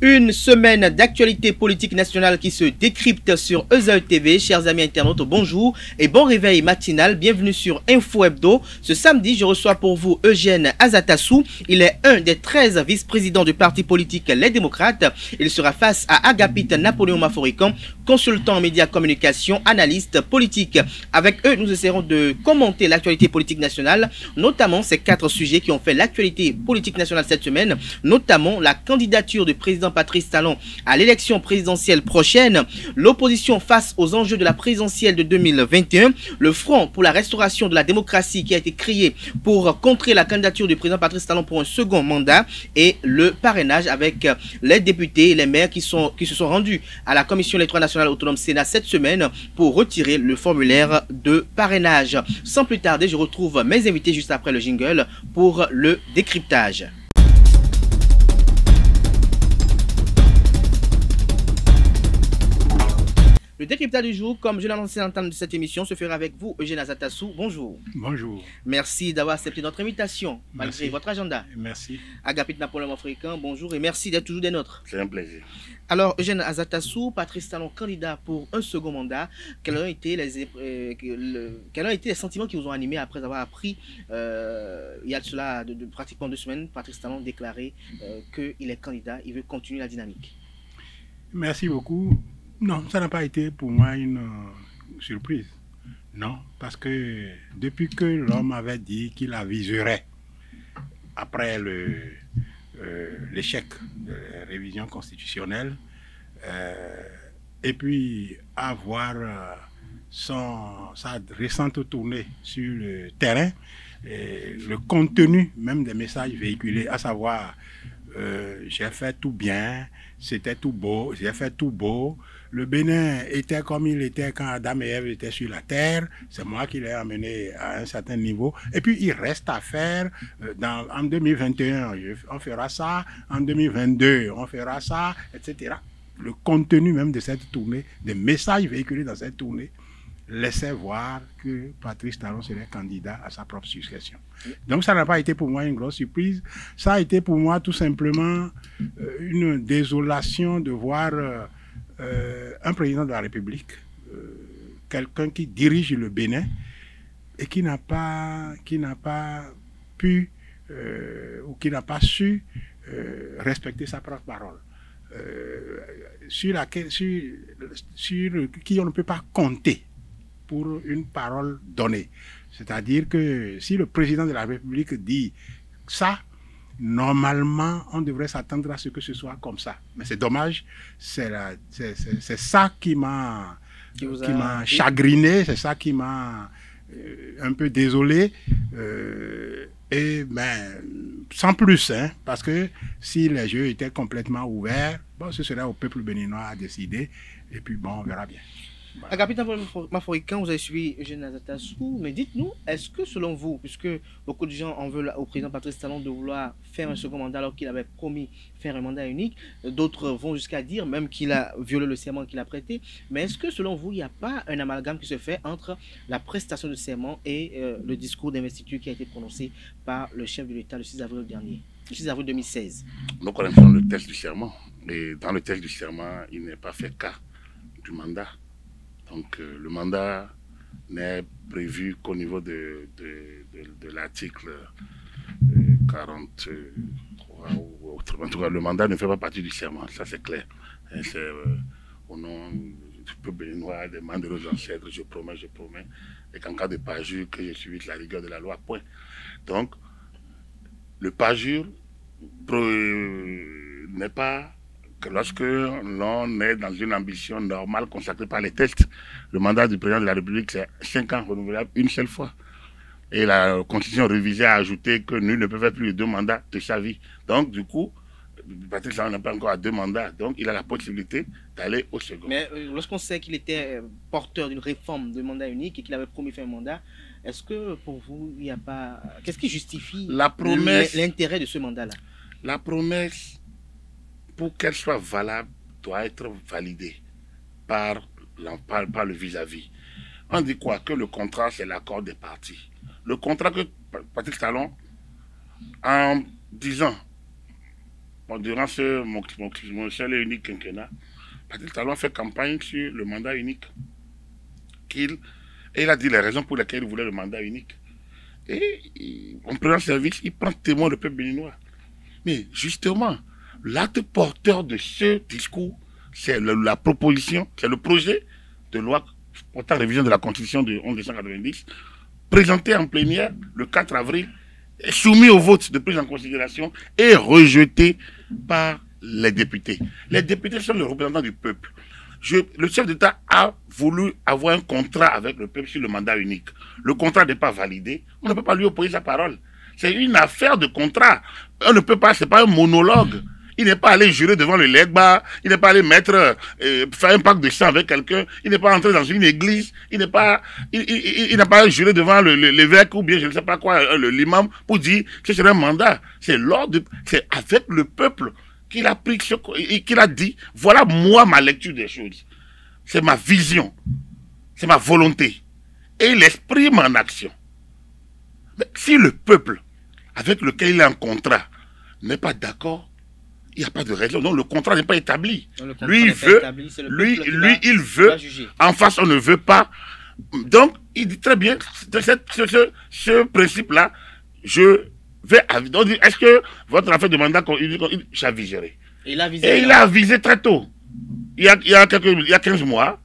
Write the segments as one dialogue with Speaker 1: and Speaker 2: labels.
Speaker 1: Une semaine d'actualité politique nationale qui se décrypte sur Ezel TV. Chers amis internautes, bonjour et bon réveil matinal. Bienvenue sur Info Hebdo. Ce samedi, je reçois pour vous Eugène Azatassou. Il est un des 13 vice-présidents du parti politique Les Démocrates. Il sera face à Agapit Napoléon Maforican, consultant en médias communication, analyste politique. Avec eux, nous essaierons de commenter l'actualité politique nationale, notamment ces 4 sujets qui ont fait l'actualité politique nationale cette semaine, notamment la candidature du président Patrice Talon à l'élection présidentielle prochaine, l'opposition face aux enjeux de la présidentielle de 2021, le Front pour la restauration de la démocratie qui a été créé pour contrer la candidature du président Patrice Talon pour un second mandat et le parrainage avec les députés et les maires qui se sont rendus à la Commission électorale nationale autonome Sénat cette semaine pour retirer le formulaire de parrainage. Sans plus tarder, je retrouve mes invités juste après le jingle pour le décryptage. Le décryptage du jour, comme je l'ai annoncé en temps de cette émission, se fera avec vous, Eugène Azatassou. Bonjour.
Speaker 2: Bonjour.
Speaker 1: Merci d'avoir accepté notre invitation, malgré votre agenda.
Speaker 2: Merci.
Speaker 1: Agapit Napoléon Maforican, bonjour et merci d'être toujours des nôtres.
Speaker 3: C'est un plaisir.
Speaker 1: Alors, Eugène Azatassou, Patrice Talon, candidat pour un second mandat, quels ont été les sentiments qui vous ont animé après avoir appris, il y a de cela pratiquement 2 semaines, Patrice Talon déclaré qu'il est candidat, il veut continuer la dynamique?
Speaker 2: Merci beaucoup. Non, ça n'a pas été pour moi une surprise. Non, parce que depuis que l'homme avait dit qu'il aviserait après l'échec de la révision constitutionnelle et puis avoir sa récente tournée sur le terrain, le contenu même des messages véhiculés, à savoir j'ai fait tout bien, c'était tout beau, j'ai fait tout beau. Le Bénin était comme il était quand Adam et Ève étaient sur la terre. C'est moi qui l'ai amené à un certain niveau. Et puis, il reste à faire. En 2021, on fera ça. En 2022, on fera ça, etc. Le contenu même de cette tournée, des messages véhiculés dans cette tournée, laissait voir que Patrice Talon serait candidat à sa propre succession. Donc, ça n'a pas été pour moi une grosse surprise. Ça a été pour moi tout simplement une désolation de voir un président de la République, quelqu'un qui dirige le Bénin et qui n'a pas pu ou qui n'a pas su respecter sa propre parole, sur qui on ne peut pas compter pour une parole donnée. C'est-à-dire que si le président de la République dit ça, normalement, on devrait s'attendre à ce que ce soit comme ça. Mais c'est dommage, c'est ça qui m'a chagriné, c'est ça qui m'a un peu désolé. Et sans plus, hein, parce que si les jeux étaient complètement ouverts, bon, ce serait au peuple béninois à décider. Et puis bon, on verra bien. Voilà.
Speaker 1: Agapit Maforican, vous avez suivi Eugène Azatassou, mais dites-nous, est-ce que selon vous, puisque beaucoup de gens en veulent au président Patrice Talon de vouloir faire un second mandat alors qu'il avait promis faire un mandat unique, d'autres vont jusqu'à dire même qu'il a violé le serment qu'il a prêté, mais est-ce que selon vous, il n'y a pas un amalgame qui se fait entre la prestation de serment et le discours d'investiture qui a été prononcé par le chef de l'État le 6 avril dernier, le 6 avril 2016?
Speaker 3: Nous connaissons le texte du serment, et dans le texte du serment, il n'est pas fait cas du mandat. Donc le mandat n'est prévu qu'au niveau de l'article 43 ou autrement. En tout cas, le mandat ne fait pas partie du serment, ça c'est clair. C'est au nom du peuple béninois, des membres de nos ancêtres, je promets, et qu'en cas de parjure, que je suive la rigueur de la loi, point. Donc, le parjure n'est pas que lorsque l'on est dans une ambition normale consacrée par les textes. Le mandat du président de la République, c'est 5 ans renouvelable une seule fois. Et la Constitution révisée a ajouté que nul ne peut faire plus de 2 mandats de sa vie. Donc, du coup, Patrice Talon n'a pas encore à 2 mandats, donc il a la possibilité d'aller au second.
Speaker 1: Mais lorsqu'on sait qu'il était porteur d'une réforme de mandat unique et qu'il avait promis faire un mandat, est-ce que pour vous, il n'y a pas... Qu'est-ce qui justifie l'intérêt de ce mandat-là?
Speaker 3: La promesse, pour qu'elle soit valable, doit être validée par le vis-à-vis. On dit quoi? Que le contrat, c'est l'accord des parties. Le contrat que Patrice Talon, en disant durant mon seul et unique quinquennat, Patrice Talon a fait campagne sur le mandat unique. Et il a dit les raisons pour lesquelles il voulait le mandat unique. Et en prenant service, il prend témoin le peuple béninois. Mais justement, l'acte porteur de ce discours, c'est la proposition, c'est le projet de loi portant révision de la Constitution de 1990, présenté en plénière le 4 avril, soumis au vote de prise en considération et rejeté par les députés. Les députés sont les représentants du peuple. Le chef d'État a voulu avoir un contrat avec le peuple sur le mandat unique. Le contrat n'est pas validé. On ne peut pas lui opposer sa parole. C'est une affaire de contrat. On ne peut pas, c'est pas un monologue. Il n'est pas allé jurer devant le Legba, il n'est pas allé faire un pacte de sang avec quelqu'un, il n'est pas entré dans une église, il n'a pas juré devant l'évêque ou bien je ne sais pas quoi, l'imam, pour dire que c'est un mandat. C'est avec le peuple qu'il a pris et qu'il a dit, voilà moi ma lecture des choses. C'est ma vision, c'est ma volonté. Et il l'exprime en action. Mais si le peuple avec lequel il a un contrat n'est pas d'accord, il n'y a pas de raison. Donc le contrat n'est pas établi. Lui, il veut, il veut. En face, on ne veut pas. Donc, il dit très bien, ce principe-là, je vais aviser. Donc, est-ce que votre affaire de mandat, j'aviserai. Et il a avisé très tôt. Il y a 15 mois,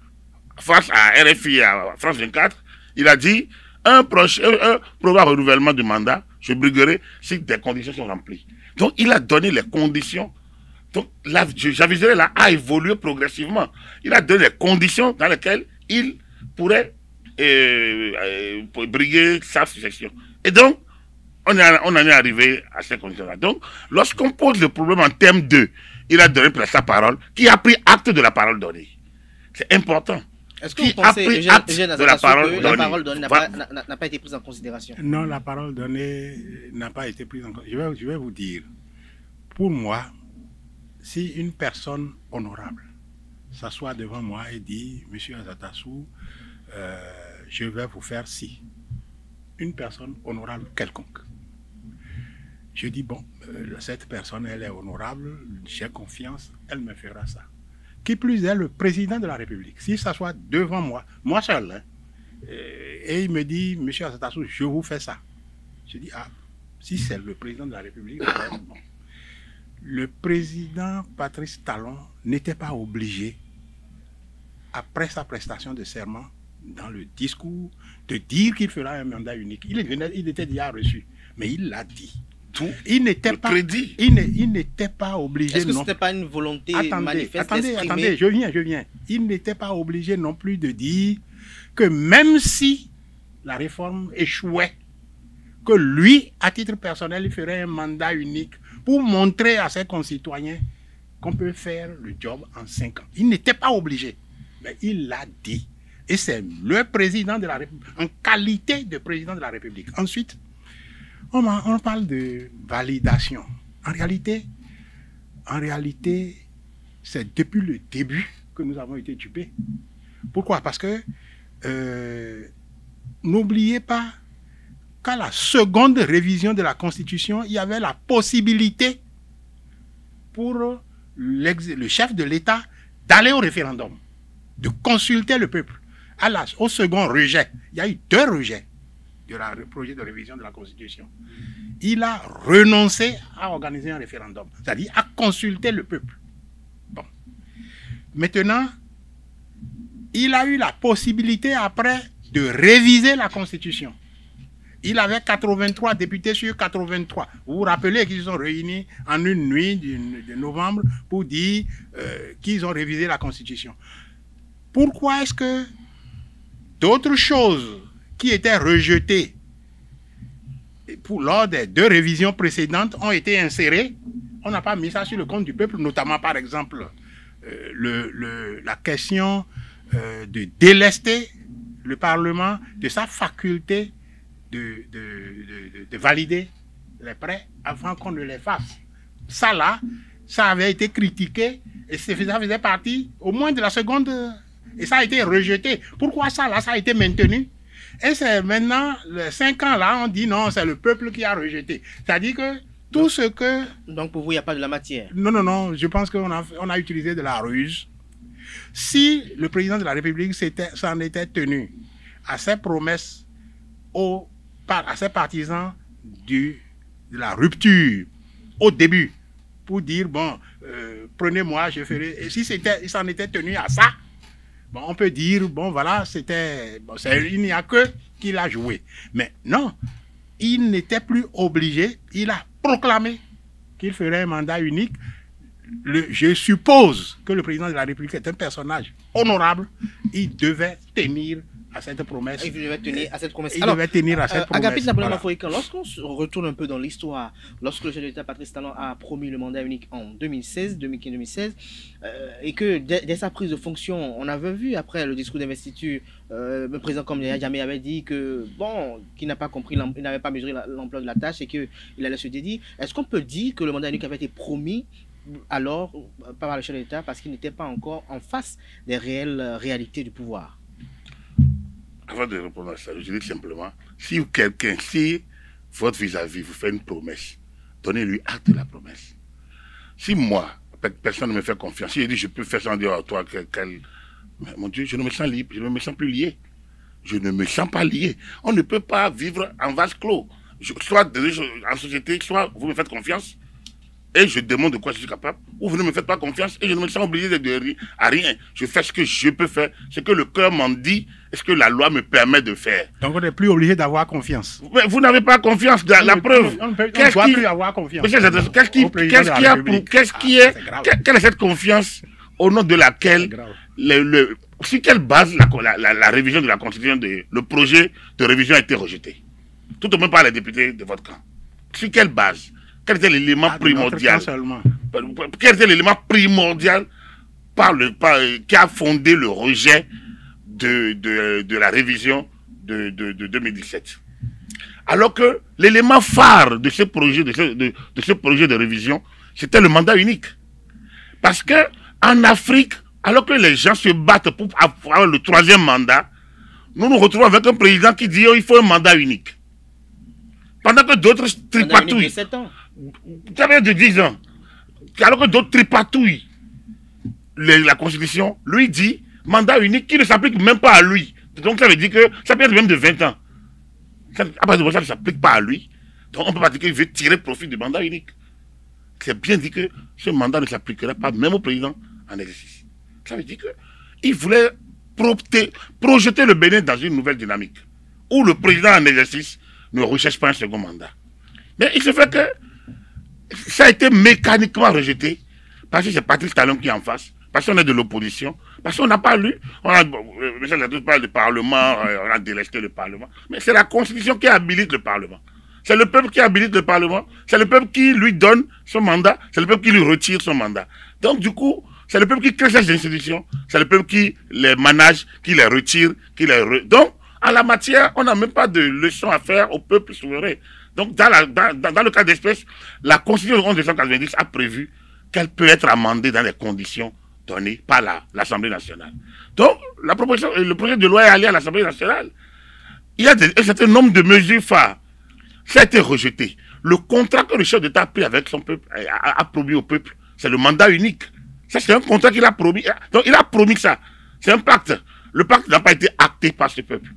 Speaker 3: face à RFI, à France 24, il a dit, un probable renouvellement du mandat, je briguerai si des conditions sont remplies. Donc, il a donné les conditions. Donc, j'aviserai là a évolué progressivement. Il a donné les conditions dans lesquelles il pourrait briguer sa succession. Et donc, on en est arrivé à ces conditions-là. Donc, lorsqu'on pose le problème en termes de, il a donné sa parole, qui a pris acte de la parole donnée. C'est important.
Speaker 1: Est-ce que vous pensez, Eugène, que la parole donnée n'a pas été prise en considération?
Speaker 2: Non, la parole donnée n'a pas été prise en considération. Je vais vous dire, pour moi, si une personne honorable s'assoit devant moi et dit, Monsieur Azatassou, je vais vous faire ci, une personne honorable quelconque, je dis, bon, cette personne, elle est honorable, j'ai confiance, elle me fera ça. Qui plus est, le président de la République, s'il s'assoit devant moi, moi seul, hein, et il me dit, Monsieur Azatassou, je vous fais ça. Je dis, ah, si c'est le président de la République, bon. Le président Patrice Talon n'était pas obligé, après sa prestation de serment, dans le discours, de dire qu'il fera un mandat unique. Il était déjà reçu, mais il l'a dit. Il n'était pas obligé.
Speaker 1: Est-ce que ce n'était pas une volonté manifeste?
Speaker 2: Attendez, je viens. Il n'était pas obligé non plus de dire que même si la réforme échouait, que lui, à titre personnel, il ferait un mandat unique pour montrer à ses concitoyens qu'on peut faire le job en 5 ans. Il n'était pas obligé, mais il l'a dit. Et c'est le président de la République, en qualité de président de la République. Ensuite, on parle de validation. En réalité, c'est depuis le début que nous avons été dupés. Pourquoi? Parce que n'oubliez pas qu'à la seconde révision de la Constitution, il y avait la possibilité pour le chef de l'État d'aller au référendum, de consulter le peuple. Au second rejet, il y a eu 2 rejets du projet de révision de la Constitution. Il a renoncé à organiser un référendum, c'est-à-dire à consulter le peuple. Bon. Maintenant, il a eu la possibilité après de réviser la Constitution. Il avait 83 députés sur 83. Vous vous rappelez qu'ils se sont réunis en une nuit de novembre pour dire qu'ils ont révisé la Constitution. Pourquoi est-ce que d'autres choses qui étaient rejetées lors des 2 révisions précédentes ont été insérées? On n'a pas mis ça sur le compte du peuple, notamment par exemple la question de délester le Parlement de sa faculté de valider les prêts avant qu'on ne les fasse. Ça là, ça avait été critiqué et ça faisait partie au moins de la seconde et ça a été rejeté. Pourquoi ça là, ça a été maintenu? Et c'est maintenant, les 5 ans là, on dit non, c'est le peuple qui a rejeté. C'est-à-dire que Tout ce que...
Speaker 1: Donc pour vous, il n'y a pas de la matière?
Speaker 2: Non, non, non, je pense qu'on a utilisé de la ruse. Si le président de la République s'en était tenu à ses promesses à ses partisans de la rupture au début, pour dire, bon, prenez-moi, je ferai... Et si il s'en était tenu à ça, bon, on peut dire, bon, voilà, bon, il n'y a que qu'il a joué. Mais non, il n'était plus obligé, il a proclamé qu'il ferait un mandat unique. Je suppose que le président de la République est un personnage honorable. Il devait tenir à cette promesse.
Speaker 1: Il devait tenir à cette promesse.
Speaker 2: Alors, devait tenir à cette promesse.
Speaker 1: Agapit Napoléon Mafoïkan, lorsqu'on retourne un peu dans l'histoire, lorsque le chef de l'État Patrice Talon a promis le mandat unique en 2015-2016, et que dès sa prise de fonction, on avait vu après le discours d'investiture, le président comme Yahya Jammeh avait dit que, bon, qu'il n'a pas compris, il n'avait pas mesuré l'ampleur de la tâche et qu'il allait se dédier. Est-ce qu'on peut dire que le mandat unique avait été promis alors par le chef de l'État parce qu'il n'était pas encore en face des réelles réalités du pouvoir?
Speaker 3: Avant de répondre à ça, je dis simplement, si votre vis-à-vis vous fait une promesse, donnez-lui acte de la promesse. Si moi, personne ne me fait confiance, si je dis je peux faire ça en dire à toi, mon Dieu, je ne me sens libre, je ne me sens plus lié. Je ne me sens pas lié. On ne peut pas vivre en vase clos. Soit en société, soit vous me faites confiance, et je demande de quoi je suis capable, ou vous ne me faites pas confiance et je ne me sens obligé à rien. Je fais ce que je peux faire, ce que le cœur m'en dit et ce que la loi me permet de faire.
Speaker 2: Donc on n'est plus obligé d'avoir confiance.
Speaker 3: Mais vous n'avez pas confiance, la preuve.
Speaker 2: On ne doit plus avoir confiance.
Speaker 3: Quelle est cette confiance au nom de laquelle, sur quelle base la révision de la Constitution, le projet de révision a été rejeté? Tout au moins par les députés de votre camp. Sur quelle base? Quel était l'élément primordial? Quel était l'élément primordial qui a fondé le rejet de la révision de 2017? Alors que l'élément phare de ce projet de révision, c'était le mandat unique. Parce que en Afrique, alors que les gens se battent pour avoir le 3e mandat, nous nous retrouvons avec un président qui dit il faut un mandat unique. Pendant que d'autres tripatouillent. Ça vient de 10 ans. Alors que d'autres tripatouillent la Constitution, lui dit mandat unique qui ne s'applique même pas à lui. Donc ça veut dire que ça peut être même de 20 ans. À partir de ça ne s'applique pas à lui. Donc on ne peut pas dire qu'il veut tirer profit du mandat unique. C'est bien dit que ce mandat ne s'appliquerait pas même au président en exercice. Ça veut dire qu'il voulait projeter le Bénin dans une nouvelle dynamique où le président en exercice ne recherche pas un second mandat. Mais il se fait que ça a été mécaniquement rejeté parce que c'est Patrice Talon qui est en face, parce qu'on est de l'opposition, parce qu'on n'a pas lu. Michel Zadou parle du Parlement, on a délesté le Parlement, mais c'est la Constitution qui habilite le Parlement. C'est le peuple qui habilite le Parlement, c'est le peuple qui lui donne son mandat, c'est le peuple qui lui retire son mandat. Donc du coup, c'est le peuple qui crée ces institutions, c'est le peuple qui les manage, qui les retire, Donc, en la matière, on n'a même pas de leçon à faire au peuple souverain. Donc, dans le cas d'espèce, la Constitution de 1990 a prévu qu'elle peut être amendée dans les conditions données par l'Assemblée nationale. Donc, le projet de loi est allé à l'Assemblée nationale. Il y a un certain nombre de mesures phares. Ça a été rejeté. Le contrat que le chef d'État a pris avec son peuple, a promis au peuple, c'est le mandat unique. Ça, c'est un contrat qu'il a promis. Donc, il a promis ça. C'est un pacte. Le pacte n'a pas été acté par ce peuple.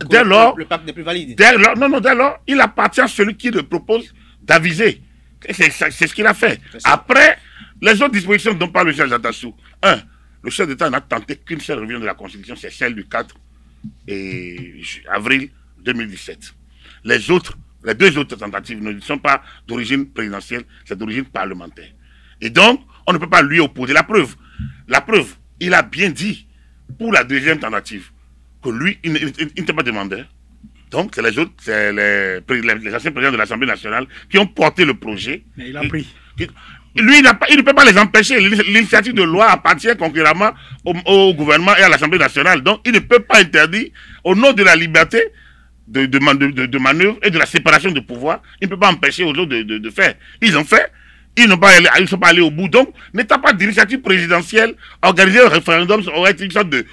Speaker 1: Coup, dès lors, le pacte n'est plus valide.
Speaker 3: Dès lors, il appartient à celui qui le propose d'aviser. C'est ce qu'il a fait. Après, les autres dispositions dont parle le chef Jatassou. Le chef d'État n'a tenté qu'une seule révision de la Constitution, c'est celle du 4 avril 2017. Les deux autres tentatives ne sont pas d'origine présidentielle, c'est d'origine parlementaire. Et donc, on ne peut pas lui opposer la preuve. La preuve, il a bien dit, pour la deuxième tentative, que lui, il n'était pas demandeur. Donc, c'est les autres, c'est les anciens présidents de l'Assemblée nationale qui ont porté le projet.
Speaker 2: Mais il a pris.
Speaker 3: Lui, il ne peut pas les empêcher. L'initiative de loi appartient concurremment au gouvernement et à l'Assemblée nationale. Donc, il ne peut pas interdire, au nom de la liberté de manœuvre et de la séparation de pouvoir, il ne peut pas empêcher aux autres de faire. Ils ont fait. Ils ne sont pas allés au bout. Donc, n'étant pas d'initiative présidentielle, organiser un référendum aurait été une sorte de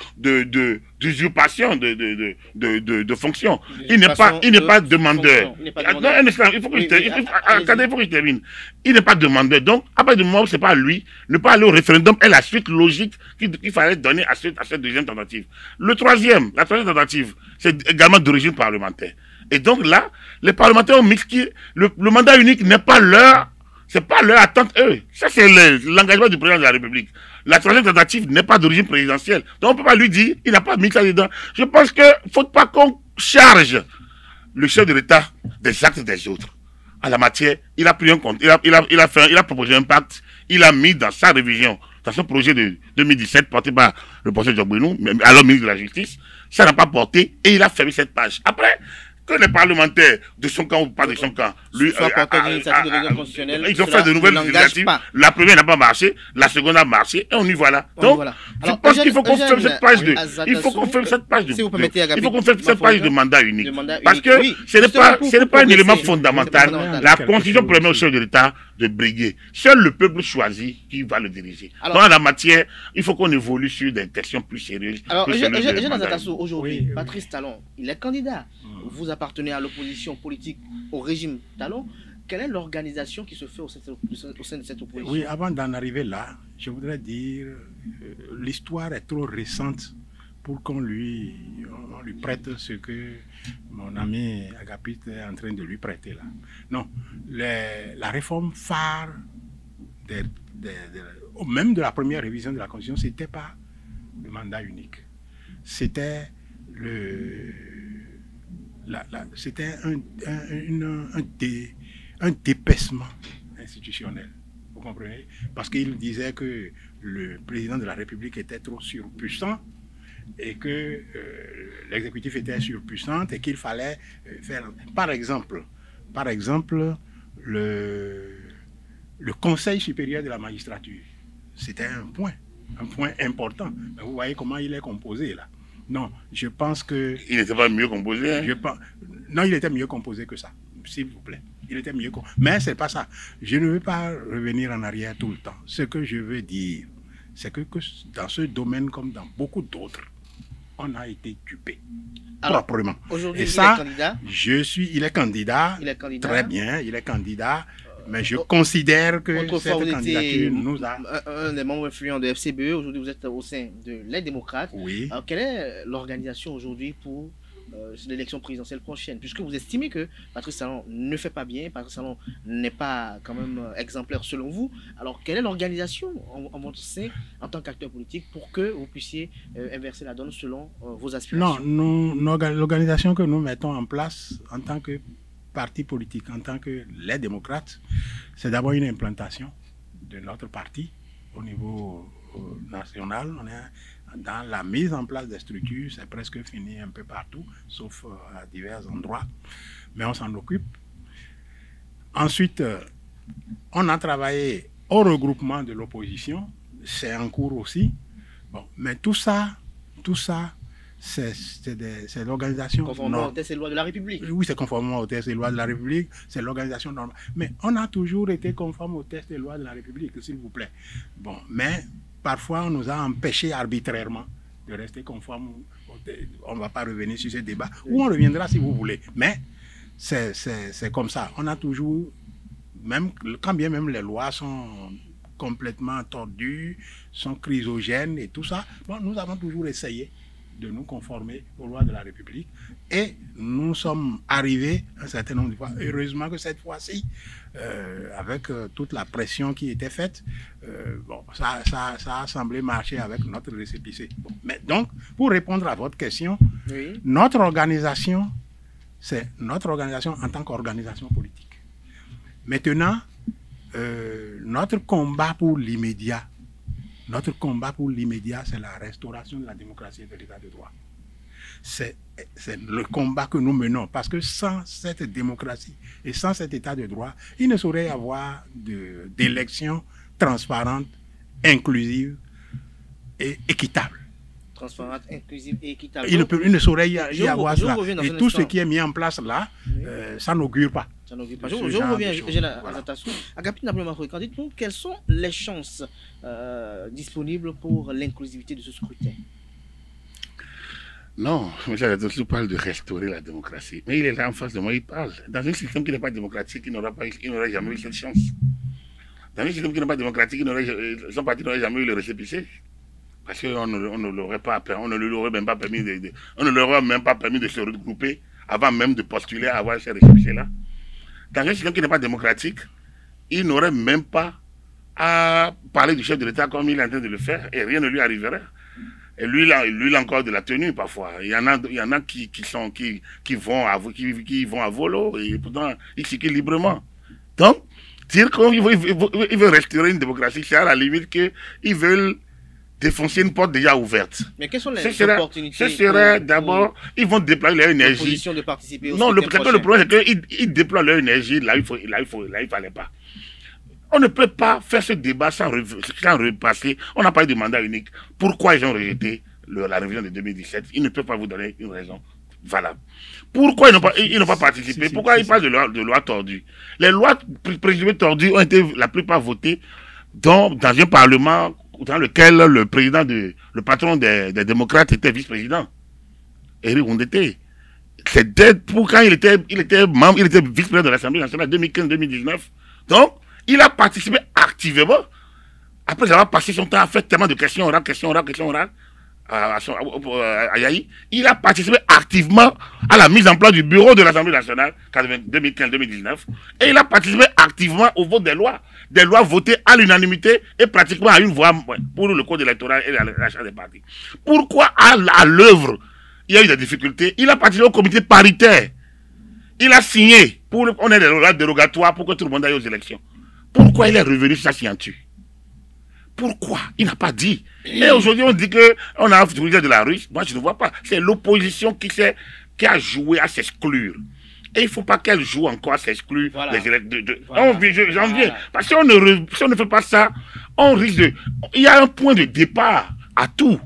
Speaker 3: d'usurpation de fonction. Il n'est pas demandeur. Non, un instant, il faut que je termine. Il n'est pas demandeur. Donc, à partir du moment où ce n'est pas lui, ne pas aller au référendum est la suite logique qu'il fallait donner à cette deuxième tentative. La troisième tentative, c'est également d'origine parlementaire. Et donc là, les parlementaires ont mis le mandat unique n'est pas leur, c'est pas leur attente, eux. Ça, c'est l'engagement du président de la République. La troisième tentative n'est pas d'origine présidentielle. Donc on ne peut pas lui dire, il n'a pas mis ça dedans. Je pense qu'il ne faut pas qu'on charge le chef de l'État des actes des autres. À la matière, il a pris un compte, il a proposé un pacte, il a mis dans sa révision, dans son projet de 2017 porté par le professeur Djobouenou, alors ministre de la Justice, ça n'a pas porté et il a fermé cette page. Après, que les parlementaires de son camp ou pas de son camp, lui, ils ont fait de nouvelles initiatives. La première n'a pas marché, la seconde a marché, et on y va là. Donc, je pense qu'il faut qu'on ferme cette page il faut qu'on ferme cette page de mandat unique. Parce que ce n'est pas un élément fondamental. La Constitution permet au chef de l'État de briguer. Seul le peuple choisit qui va le diriger. Dans la matière, il faut qu'on évolue sur des questions plus sérieuses.
Speaker 1: Alors, aujourd'hui, Patrice Talon, il est candidat. Vous appartenez à l'opposition politique au régime Talon. Quelle est l'organisation qui se fait au sein de cette opposition?
Speaker 2: Oui, avant d'en arriver là, je voudrais dire l'histoire est trop récente pour qu'on lui prête ce que mon ami Agapit est en train de lui prêter là. Non, la réforme phare même de la première révision de la Constitution, c'était pas le mandat unique. C'était c'était un dépaissement institutionnel. Vous comprenez? Parce qu'il disait que le président de la République était trop surpuissant et que l'exécutif était surpuissant et qu'il fallait faire... Par exemple, le Conseil supérieur de la magistrature, c'était un point important. Mais vous voyez comment il est composé là. Non, je pense que...
Speaker 3: Il n'était pas mieux composé, hein?
Speaker 2: Non, il était mieux composé que ça, s'il vous plaît. Il était mieux composé. Mais ce n'est pas ça. Je ne veux pas revenir en arrière tout le temps. Ce que je veux dire, c'est que dans ce domaine, comme dans beaucoup d'autres, on a été dupé. Proprement.
Speaker 1: Aujourd'hui,
Speaker 2: il est
Speaker 1: candidat.
Speaker 2: Il est candidat. Très bien, il est candidat. Mais je considère que cette candidature nous a...
Speaker 1: Un des membres influents de FCBE, aujourd'hui vous êtes au sein de Les Démocrates.
Speaker 2: Oui.
Speaker 1: Alors, quelle est l'organisation aujourd'hui pour l'élection présidentielle prochaine? Puisque vous estimez que Patrice Talon ne fait pas bien, Patrice Talon n'est pas quand même exemplaire selon vous. Alors quelle est l'organisation en votre sein en tant qu'acteur politique pour que vous puissiez inverser la donne selon vos aspirations?
Speaker 2: Non, l'organisation que nous mettons en place en tant que parti politique, en tant que les démocrates, c'est d'abord une implantation de notre parti au niveau national. On est dans la mise en place des structures, c'est presque fini un peu partout, sauf à divers endroits, mais on s'en occupe. Ensuite, on a travaillé au regroupement de l'opposition, c'est en cours aussi. Bon, mais tout ça, c'est l'organisation...
Speaker 1: Conformément aux textes et lois de la République.
Speaker 2: Oui, c'est conformément aux textes et lois de la République, c'est l'organisation normale. Mais on a toujours été conforme aux textes et lois de la République, s'il vous plaît. Bon, mais parfois, on nous a empêchés arbitrairement de rester conformes. On ne va pas revenir sur ce débat, ou on reviendra si vous voulez. Mais c'est comme ça. On a toujours, quand bien même les lois sont complètement tordues, sont chrysogènes et tout ça, bon, nous avons toujours essayé de nous conformer aux lois de la République. Et nous sommes arrivés un certain nombre de fois. Heureusement que cette fois-ci, avec toute la pression qui était faite, bon, ça a semblé marcher avec notre récépissé. Bon, mais donc, pour répondre à votre question, oui, notre organisation, c'est notre organisation en tant qu'organisation politique. Maintenant, notre combat pour l'immédiat, c'est la restauration de la démocratie et de l'état de droit. C'est le combat que nous menons, parce que sans cette démocratie et sans cet état de droit, il ne saurait y avoir d'élections transparentes, inclusives et équitables.
Speaker 1: Transparente, inclusive et équitable.
Speaker 2: Il ne saurait y avoir cela. Et tout ce qui est mis en place là, oui, ça n'augure pas.
Speaker 1: Je reviens, Eugène Azatassou. Agapit Nablo-Marouikan, dites-nous quelles sont les chances disponibles pour l'inclusivité de ce scrutin?
Speaker 3: Non, M. Adatosu parle de restaurer la démocratie. Mais il est là en face de moi, il parle. Dans un système qui n'est pas démocratique, il n'aurait jamais eu cette chance. Dans un système qui n'est pas démocratique, son parti n'aurait jamais eu le récépissé. Parce qu'on ne l'aurait pas, on ne lui aurait même pas permis on ne leur aurait même pas permis de se regrouper avant même de postuler à avoir ces récépissés-là. Dans un système qui n'est pas démocratique, il n'aurait même pas à parler du chef de l'État comme il est en train de le faire et rien ne lui arriverait. Et lui, il a encore de la tenue parfois. Il y en a qui vont à volo et pourtant ils circulent librement. Donc, dire qu'il veut restaurer une démocratie, c'est à la limite qu'ils veulent défoncer une porte déjà ouverte.
Speaker 1: Mais quelles sont les opportunités?
Speaker 3: Ce serait d'abord, ils vont déployer leur énergie.
Speaker 1: De participer au
Speaker 3: non, le problème c'est qu'ils déploient leur énergie là il fallait pas. On ne peut pas faire ce débat sans repasser. On n'a pas eu de mandat unique. Pourquoi ils ont rejeté la révision de 2017? Ils ne peuvent pas vous donner une raison valable. Pourquoi ils n'ont pas participé? Pourquoi ils parlent de lois tordues? Les lois présumées tordues ont été la plupart votées dans un parlement dans lequel le patron des démocrates était vice-président. Éric Rondeté. C'est quand il était vice-président de l'Assemblée nationale 2015-2019. Donc, il a participé activement, après avoir passé son temps à faire tellement de questions orales, à Yahi, il a participé activement à la mise en place du bureau de l'Assemblée nationale 2015-2019, et il a participé activement au vote des lois votées à l'unanimité et pratiquement à une voix pour le code électoral et l'achat des partis. Pourquoi à l'œuvre il y a eu des difficultés? Il a participé au comité paritaire, il a signé on ait des lois dérogatoires pour que tout le monde aille aux élections. Pourquoi il est revenu sur sa signature? Pourquoi? Il n'a pas dit. Et aujourd'hui, on dit qu'on a utilisé de la ruse. Moi, je ne vois pas. C'est l'opposition qui a joué à s'exclure. Et il ne faut pas qu'elle joue encore à s'exclure. Voilà. J'en viens. Parce que si on ne fait pas ça, on risque de... Il y a un point de départ à tout.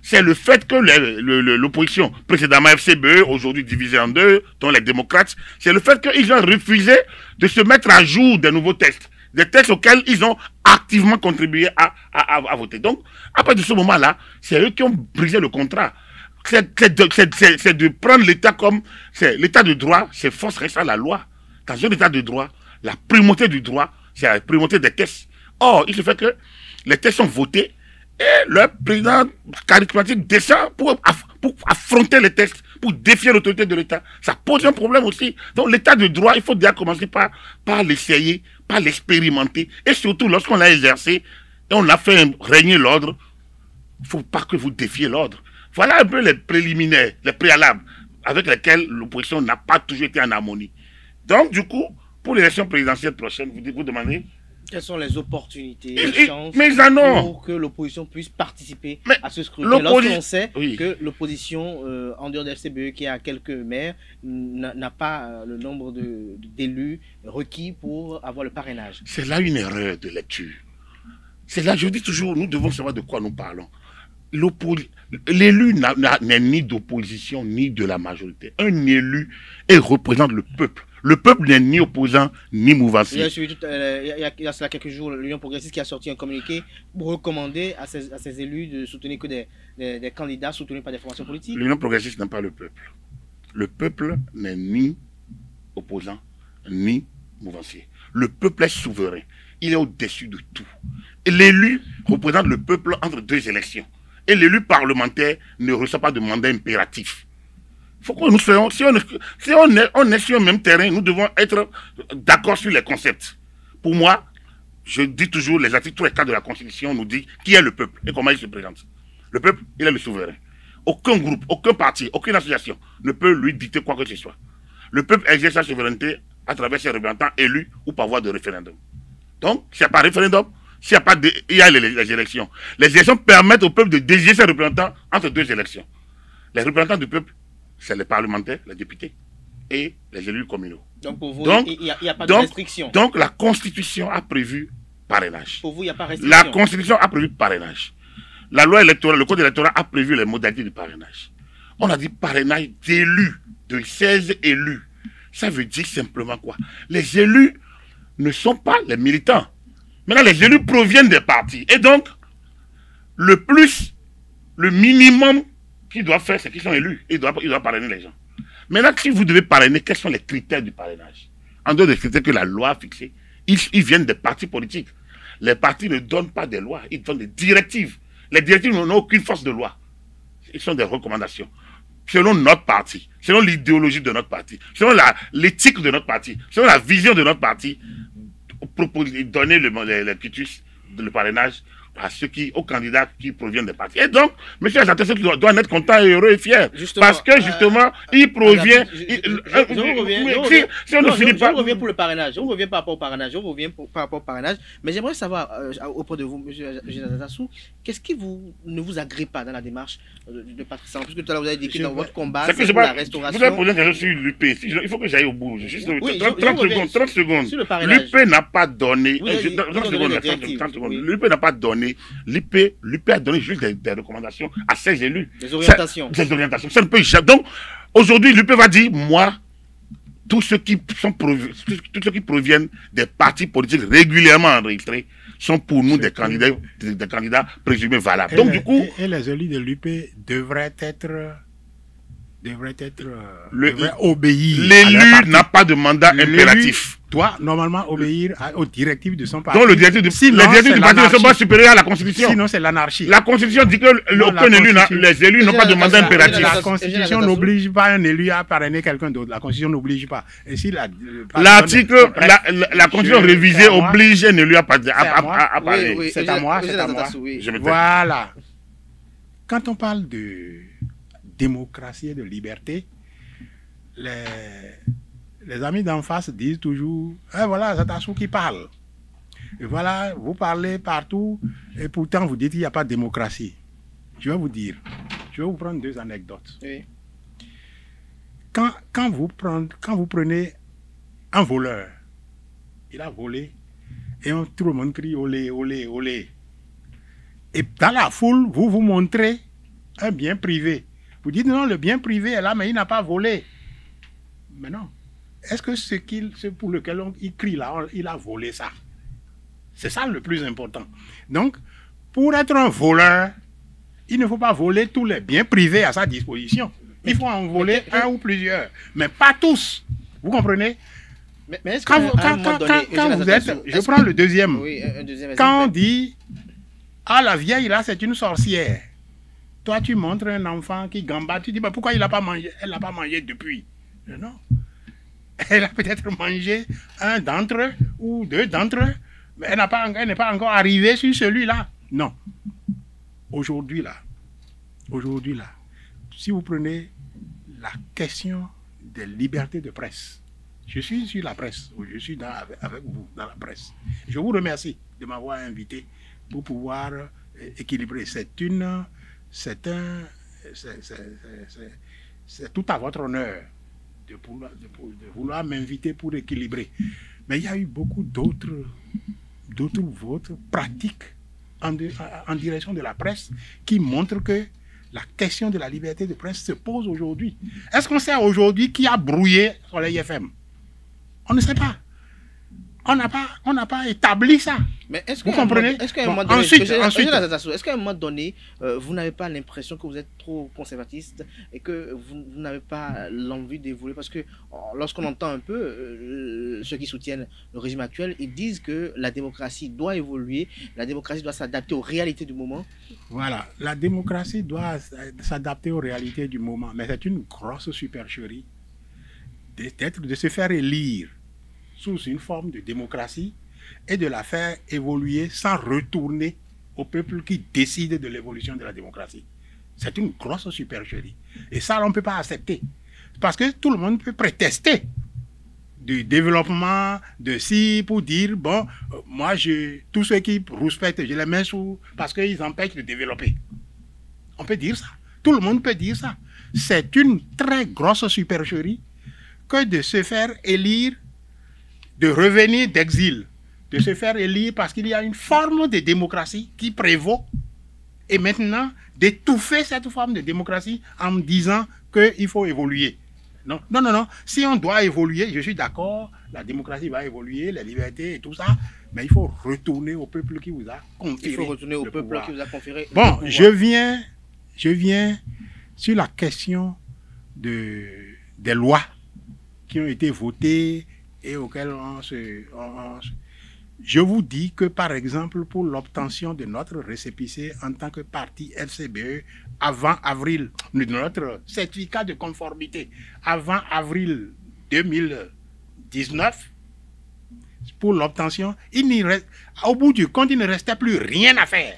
Speaker 3: C'est le fait que l'opposition, précédemment FCBE, aujourd'hui divisée en deux, dont les démocrates, c'est le fait qu'ils ont refusé de se mettre à jour des nouveaux textes. Des textes auxquels ils ont activement contribué à voter. Donc, à partir de ce moment-là, c'est eux qui ont brisé le contrat. C'est de prendre l'État comme... L'État de droit, c'est force reste à la loi. Dans un État de droit, la primauté du droit, c'est la primauté des textes. Or, il se fait que les textes sont votés et le président charismatique descend pour affronter les textes, pour défier l'autorité de l'État. Ça pose un problème aussi. Donc, l'État de droit, il faut déjà commencer par l'essayer, par l'expérimenter. Et surtout, lorsqu'on l'a exercé et on a fait régner l'ordre, il ne faut pas que vous défiez l'ordre. Voilà un peu les préliminaires, les préalables avec lesquels l'opposition n'a pas toujours été en harmonie. Donc, du coup, pour l'élection présidentielle prochaine, vous demandez...
Speaker 1: Quelles sont les opportunités, les chances pour que l'opposition puisse participer à ce scrutin? Lorsqu'on sait que l'opposition, en dehors de FCBE, qui a quelques maires, n'a pas le nombre d'élus requis pour avoir le parrainage.
Speaker 3: C'est là une erreur de lecture. C'est là, je dis toujours, nous devons savoir de quoi nous parlons. L'élu n'est ni d'opposition ni de la majorité. Un élu représente le peuple. Le peuple n'est ni opposant ni mouvancier.
Speaker 1: Il y a cela quelques jours, l'Union progressiste qui a sorti un communiqué pour recommander à ses élus de soutenir que des candidats soutenus par des formations politiques.
Speaker 3: L'Union progressiste n'est pas le peuple. Le peuple n'est ni opposant ni mouvancier. Le peuple est souverain. Il est au-dessus de tout. Et l'élu représente le peuple entre deux élections. Et l'élu parlementaire ne reçoit pas de mandat impératif. Il faut que nous soyons, si on est sur le même terrain, nous devons être d'accord sur les concepts. Pour moi, je dis toujours, les articles 3 et 4 de la Constitution nous disent qui est le peuple et comment il se présente. Le peuple, il est le souverain. Aucun groupe, aucun parti, aucune association ne peut lui dicter quoi que ce soit. Le peuple exerce sa souveraineté à travers ses représentants élus ou par voie de référendum. Donc, s'il n'y a pas de référendum, il y a les élections. Les élections permettent au peuple de désigner ses représentants entre deux élections. Les représentants du peuple, c'est les parlementaires, les députés et les élus communaux.
Speaker 1: Donc pour vous, il n'y a pas de restriction.
Speaker 3: Donc la Constitution a prévu parrainage.
Speaker 1: Pour vous, il n'y a pas de restriction.
Speaker 3: La Constitution a prévu parrainage. La loi électorale, le code électoral a prévu les modalités de parrainage. On a dit parrainage d'élus, de 16 élus. Ça veut dire simplement quoi? Les élus ne sont pas les militants. Maintenant, les élus proviennent des partis. Et donc, le minimum qu'ils doivent faire, c'est qu'ils sont élus. Ils doivent parrainer les gens. Maintenant, si vous devez parrainer, quels sont les critères du parrainage? En dehors des critères que la loi a fixés, ils viennent des partis politiques. Les partis ne donnent pas des lois, ils donnent des directives. Les directives n'ont aucune force de loi. Ils sont des recommandations. Selon notre parti, selon l'idéologie de notre parti, selon l'éthique de notre parti, selon la vision de notre parti, donner le quitus, le parrainage aux candidats qui proviennent des partis. Et donc, M. Azatoussou doit être content et heureux et fier. Justement, parce que justement, il provient...
Speaker 1: Je reviens pour le parrainage. On revient par rapport au parrainage. Par rapport au parrainage. Mais j'aimerais savoir, auprès de vous, M. Azatoussou, qu'est-ce qui ne vous agrée pas dans la démarche de Patrice Talon? Parce que tout à l'heure, vous avez dit que dans votre combat, c'est pour la restauration...
Speaker 3: Vous avez posé une question sur l'UP. Il faut que j'aille au bout. Juste 30 secondes. L'UP n'a pas donné... 30 secondes. L'UP n'a pas donné. L'UP a donné juste des recommandations à ses élus.
Speaker 1: Des orientations.
Speaker 3: Des orientations. Ça ne peut jamais. Donc, aujourd'hui, l'UP va dire, moi, tous ceux qui proviennent des partis politiques régulièrement enregistrés sont pour nous des candidats présumés valables. Donc, du coup...
Speaker 2: Et les élus de l'UP devraient obéir.
Speaker 3: L'élu n'a pas de mandat impératif.
Speaker 2: Doit normalement obéir aux directives de son parti.
Speaker 3: Donc les directives du parti ne sont pas supérieures à la Constitution.
Speaker 2: Sinon, c'est l'anarchie.
Speaker 3: La Constitution dit que les élus n'ont pas de mandat impératif.
Speaker 2: La Constitution n'oblige pas un élu à parrainer quelqu'un d'autre. La Constitution n'oblige pas. Et si la Constitution révisée oblige un élu à parrainer. C'est à moi. Voilà. Quand on parle de démocratie et de liberté, les amis d'en face disent toujours voilà, Azatoussou qui parle. Et voilà, vous parlez partout et pourtant vous dites qu'il n'y a pas de démocratie. Je vais vous prendre deux anecdotes.
Speaker 1: Oui.
Speaker 2: Quand vous prenez un voleur, il a volé et tout le monde crie olé, olé, olé. Et dans la foule, vous montrez un bien privé. Vous dites non, le bien privé est là, mais il n'a pas volé. Mais non. Est-ce que ce pour lequel il crie là, il a volé ça? C'est ça le plus important. Donc, pour être un voleur, il ne faut pas voler tous les biens privés à sa disposition. Il faut en voler un ou plusieurs, mais pas tous. Vous comprenez?
Speaker 1: Mais est-ce
Speaker 2: quand vous êtes... Je prends le deuxième.
Speaker 1: Oui, un deuxième exemple.
Speaker 2: Quand on dit « Ah, la vieille là, c'est une sorcière », toi, tu montres un enfant qui gambade, tu dis bah, « Pourquoi il n'a pas mangé? Elle n'a pas mangé depuis. » Non. Elle a peut-être mangé un d'entre eux ou deux d'entre eux, mais elle n'est pas encore arrivée sur celui-là. Non. Aujourd'hui là, si vous prenez la question des libertés de presse, je suis sur la presse, je suis avec vous dans la presse. Je vous remercie de m'avoir invité pour pouvoir équilibrer. C'est tout à votre honneur de vouloir m'inviter pour équilibrer. Mais il y a eu beaucoup d'autres votes pratiques en direction de la presse qui montrent que la question de la liberté de presse se pose aujourd'hui. Est-ce qu'on sait aujourd'hui qui a brouillé Soleil FM? On ne sait pas. On n'a pas établi ça.
Speaker 1: Mais est-ce
Speaker 2: vous comprenez?
Speaker 1: Est-ce qu'à un moment donné, vous n'avez pas l'impression que vous êtes trop conservatiste et que vous n'avez pas l'envie d'évoluer? Parce que lorsqu'on entend un peu ceux qui soutiennent le régime actuel, ils disent que la démocratie doit évoluer, la démocratie doit s'adapter aux réalités du moment.
Speaker 2: Voilà, la démocratie doit s'adapter aux réalités du moment. Mais c'est une grosse supercherie de se faire élire sous une forme de démocratie et de la faire évoluer sans retourner au peuple qui décide de l'évolution de la démocratie. C'est une grosse supercherie. Et ça, on ne peut pas accepter. Parce que tout le monde peut prétester du développement de si pour dire, bon, moi, tous ceux qui respectent, je les mets sous parce qu'ils empêchent de développer. On peut dire ça. Tout le monde peut dire ça. C'est une très grosse supercherie que de se faire élire, de revenir d'exil, de se faire élire parce qu'il y a une forme de démocratie qui prévaut et maintenant d'étouffer cette forme de démocratie en disant qu'il faut évoluer. Non. Si on doit évoluer, je suis d'accord, la démocratie va évoluer, les libertés et tout ça, mais il faut retourner au peuple qui vous a conféré.
Speaker 1: Il faut retourner au peuple qui vous a conféré.
Speaker 2: Bon, je viens sur la question des lois qui ont été votées et auxquelles je vous dis que, par exemple, pour l'obtention de notre récépissé en tant que parti FCBE avant avril, de notre certificat de conformité avant avril 2019, pour l'obtention, au bout du compte, il ne restait plus rien à faire.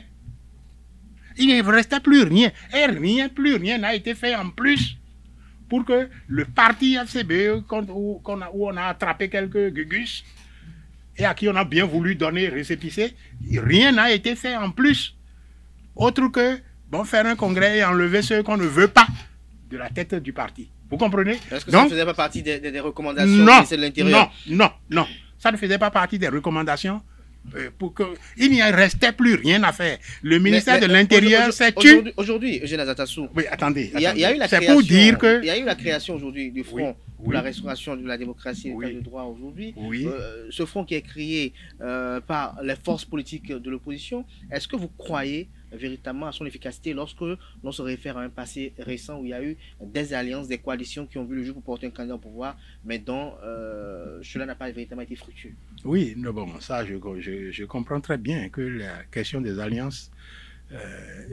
Speaker 2: Il ne restait plus rien. Et plus rien n'a été fait en plus pour que le parti FCBE, où on a attrapé quelques gugus, et à qui on a bien voulu donner récépissé, rien n'a été fait en plus. Autre que faire un congrès et enlever ceux qu'on ne veut pas de la tête du parti. Vous comprenez?
Speaker 1: Est-ce que ça ne faisait pas partie des recommandations du
Speaker 2: ministère
Speaker 1: de l'Intérieur?
Speaker 2: Non. Ça ne faisait pas partie des recommandations. Il n'y restait plus rien à faire. Le ministère de l'Intérieur s'est tué.
Speaker 1: Aujourd'hui, Eugène Azatassou.
Speaker 2: Oui, attendez.
Speaker 1: Il y a eu la
Speaker 2: C'est
Speaker 1: création,
Speaker 2: pour dire que...
Speaker 1: Il y a eu la création aujourd'hui du Front pour la
Speaker 2: oui.
Speaker 1: restauration de la démocratie et de l'état de droit aujourd'hui.
Speaker 2: Oui.
Speaker 1: Ce front qui est créé par les forces politiques de l'opposition, est-ce que vous croyez véritablement à son efficacité lorsque l'on se réfère à un passé récent où il y a eu des alliances, des coalitions qui ont vu le jour pour porter un candidat au pouvoir, mais dont cela n'a pas véritablement été fructueux?
Speaker 2: Oui, non, bon, ça je comprends très bien que la question des alliances,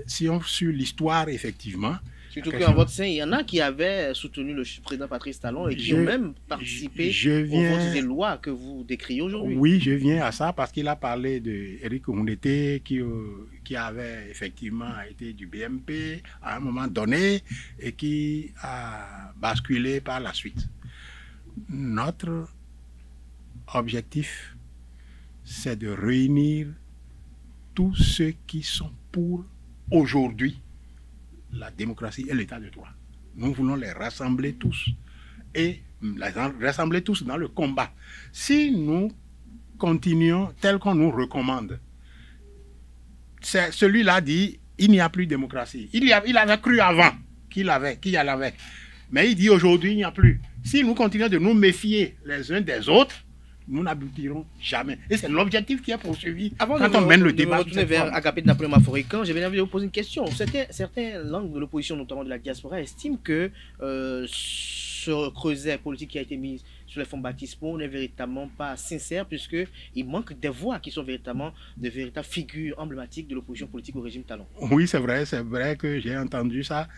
Speaker 2: si on suit l'histoire effectivement...
Speaker 1: Surtout qu'en votre sein, il y en a qui avaient soutenu le président Patrice Talon et qui ont même participé aux votes des lois que vous décriez aujourd'hui.
Speaker 2: Oui, je viens à ça parce qu'il a parlé d'Éric Oundété qui avait effectivement été du BMP à un moment donné et qui a basculé par la suite. Notre objectif, c'est de réunir tous ceux qui sont pour aujourd'hui la démocratie et l'état de droit. Nous voulons les rassembler tous et les rassembler tous dans le combat. Si nous continuons tel qu'on nous recommande, celui-là dit il n'y a plus de démocratie. Il avait cru avant qu'il y en avait. Mais il dit aujourd'hui il n'y a plus. Si nous continuons de nous méfier les uns des autres, nous n'aboutirons jamais. Et c'est l'objectif qui est poursuivi quand on mène le débat.
Speaker 1: Avant de vers Agapé de Napoléon Maphorican, j'ai bien envie de vous poser une question. Certains langues de l'opposition, notamment de la diaspora, estiment que ce creuset politique qui a été mis sur les fonds baptismaux n'est véritablement pas sincère, puisqu'il manque des voix qui sont véritablement de véritables figures emblématiques de l'opposition politique au régime Talon.
Speaker 2: Oui, c'est vrai que j'ai entendu ça.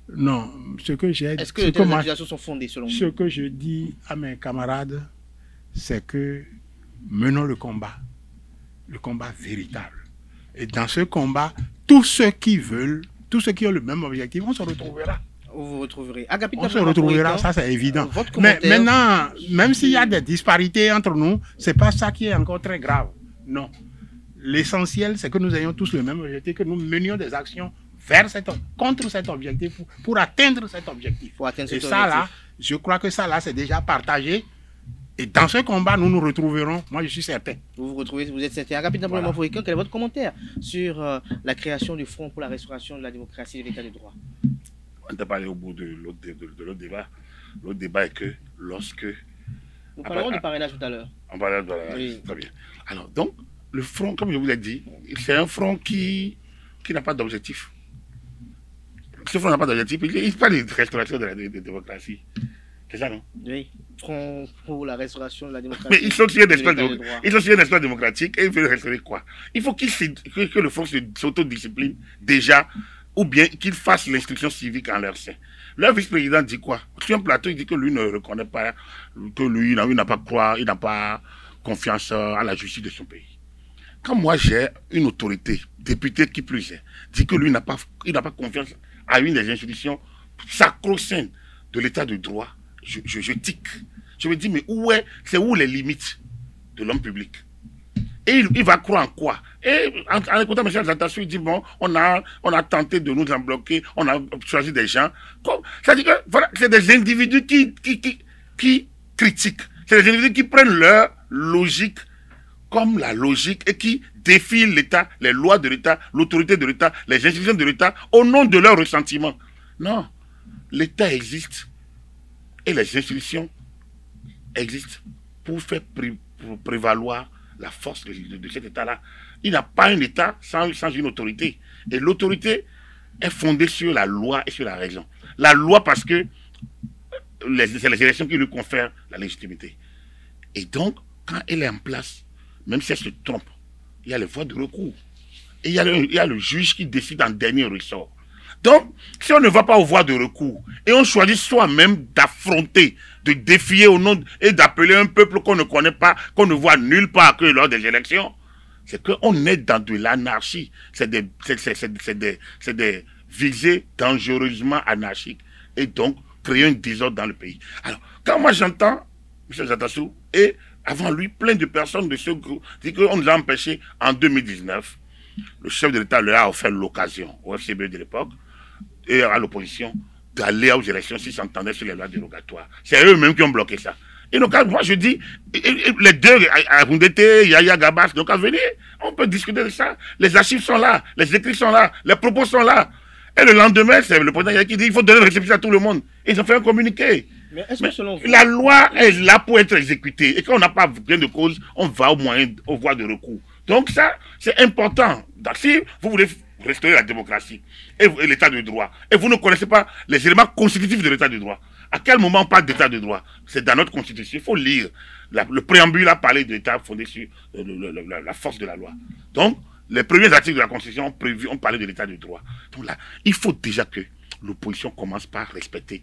Speaker 2: Non, ce que j'ai...
Speaker 1: Est-ce que les accusations sont fondées selon vous?
Speaker 2: Ce que je dis à mes camarades, c'est que menons le combat véritable. Et dans ce combat, tous ceux qui veulent, tous ceux qui ont le même objectif, on se retrouvera.
Speaker 1: Vous vous retrouverez.
Speaker 2: On se retrouvera, ça c'est évident. Mais maintenant, même s'il y a des disparités entre nous, c'est pas ça qui est encore très grave. Non. L'essentiel, c'est que nous ayons tous le même objectif, que nous menions des actions contre cet objectif, pour atteindre cet objectif. Et ça là, je crois que ça là, c'est déjà partagé. Et dans ce combat, nous nous retrouverons. Moi, je suis certain.
Speaker 1: Vous vous retrouvez, vous êtes certain. Agapé de Napoléon Maphorican, quel est votre commentaire sur la création du Front pour la restauration de la démocratie et de l'état de droit?
Speaker 3: On t'a parlé au bout de l'autre débat. L'autre débat est que lorsque...
Speaker 1: Nous parlerons du parrainage tout à l'heure.
Speaker 3: On parlera du parrainage, oui. Très bien. Alors, donc, le front, comme je vous l'ai dit, c'est un front qui n'a pas d'objectif. Ce front n'a pas d'objectif. Il parle de restauration de la démocratie. C'est ça, non? Oui.
Speaker 1: Front pour la restauration de la démocratie.
Speaker 3: Mais ils sont sur un espace démocratique et ils veulent restaurer quoi? Il faut que le front s'autodiscipline déjà, ou bien qu'ils fassent l'instruction civique en leur sein. Leur vice-président dit quoi? Sur un plateau, il dit que lui ne reconnaît pas, que lui n'a pas confiance à la justice de son pays. Quand moi j'ai une autorité, député qui plus est, dit que lui n'a pas confiance à une des institutions sacro-saintes de l'état de droit, je tique. Je me dis, mais c'est où les limites de l'homme public? Et il va croire en quoi? Et en écoutant M. Azatassou, il dit, bon, on a tenté de nous en bloquer, on a choisi des gens. C'est-à-dire que voilà, c'est des individus qui critiquent. C'est des individus qui prennent leur logique comme la logique et qui défient l'État, les lois de l'État, l'autorité de l'État, les institutions de l'État au nom de leur ressentiment. Non, l'État existe et les institutions existent pour faire prévaloir la force de cet État-là. Il n'a pas un État sans une autorité. Et l'autorité est fondée sur la loi et sur la raison. La loi parce que c'est les élections qui lui confèrent la légitimité. Et donc, quand elle est en place, même si elle se trompe, il y a les voies de recours. Et il y a le juge qui décide en dernier ressort. Donc, si on ne va pas aux voies de recours et on choisit soi-même d'affronter, de défier au nom et d'appeler un peuple qu'on ne connaît pas, qu'on ne voit nulle part que lors des élections, c'est qu'on est dans de l'anarchie. C'est des visées dangereusement anarchiques. Et donc, créer un désordre dans le pays. Alors, quand moi j'entends M. Jatassou et avant lui, plein de personnes de ce groupe disent qu'on nous a empêchés en 2019. Le chef de l'État leur a offert l'occasion, au FCB de l'époque, et à l'opposition, d'aller aux élections s'ils s'entendaient sur les lois dérogatoires. C'est eux-mêmes qui ont bloqué ça. Et donc, moi je dis, les deux, Arundete, Yaya Gabas, donc à venir, on peut discuter de ça. Les archives sont là, les écrits sont là, les propos sont là. Et le lendemain, c'est le président qui dit qu'il faut donner une récépissé à tout le monde. Et ils ont fait un communiqué.
Speaker 1: Mais est-ce que selon vous...
Speaker 3: La loi est là pour être exécutée. Et quand on n'a pas gain de cause, on va au moyen, aux voies de recours. Donc ça, c'est important. Donc, si vous voulez restaurer la démocratie et l'état de droit, et vous ne connaissez pas les éléments constitutifs de l'état de droit, à quel moment on parle d'état de droit? C'est dans notre constitution. Il faut lire. Le préambule a parlé d'état fondé sur la force de la loi. Donc, les premiers articles de la Constitution ont parlé de l'état de droit. Donc là, il faut déjà que l'opposition commence par respecter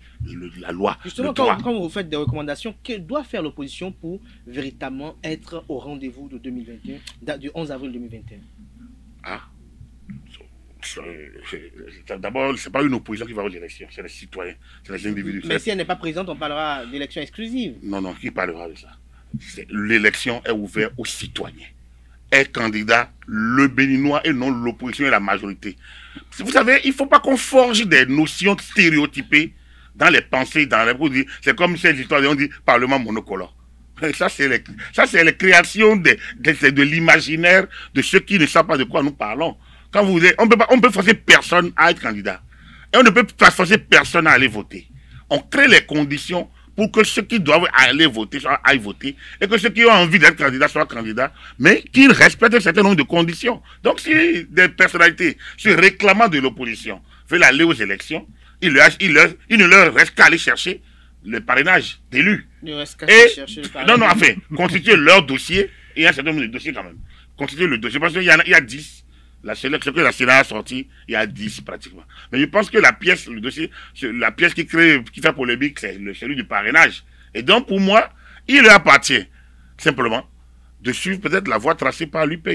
Speaker 3: la loi.
Speaker 1: Justement, quand vous faites des recommandations, que doit faire l'opposition pour véritablement être au rendez-vous de 2021, du 11 avril 2021?
Speaker 3: Ah, d'abord, ce n'est pas une opposition qui va aux élections, c'est les citoyens, c'est les individus.
Speaker 1: Mais si elle n'est pas présente, on parlera d'élections exclusives.
Speaker 3: Non, non, qui parlera de ça? L'élection est ouverte aux citoyens. Est candidat le béninois et non l'opposition et la majorité. Vous savez, il ne faut pas qu'on forge des notions stéréotypées dans les pensées, dans les... C'est comme ces histoires, on dit parlement monocolore. Ça, c'est les créations de l'imaginaire de ceux qui ne savent pas de quoi nous parlons. Quand vous dites, on peut forcer personne à être candidat. Et on ne peut pas forcer personne à aller voter. On crée les conditions pour que ceux qui doivent aller voter aillent voter, et que ceux qui ont envie d'être candidats soient candidats, mais qu'ils respectent un certain nombre de conditions. Donc si des personnalités se réclamant de l'opposition veulent aller aux élections, il ne leur reste qu'à aller chercher le parrainage d'élus. Non, enfin, constituer leur dossier, et il y a un certain nombre de dossiers quand même. Constituer le dossier, parce qu'il y a 10. Ce que la Sénat a sorti, il y a 10 pratiquement. Mais je pense que la pièce, le dossier, la pièce qui fait polémique, c'est celui du parrainage. Et donc, pour moi, il leur appartient simplement de suivre peut-être la voie tracée par l'UP.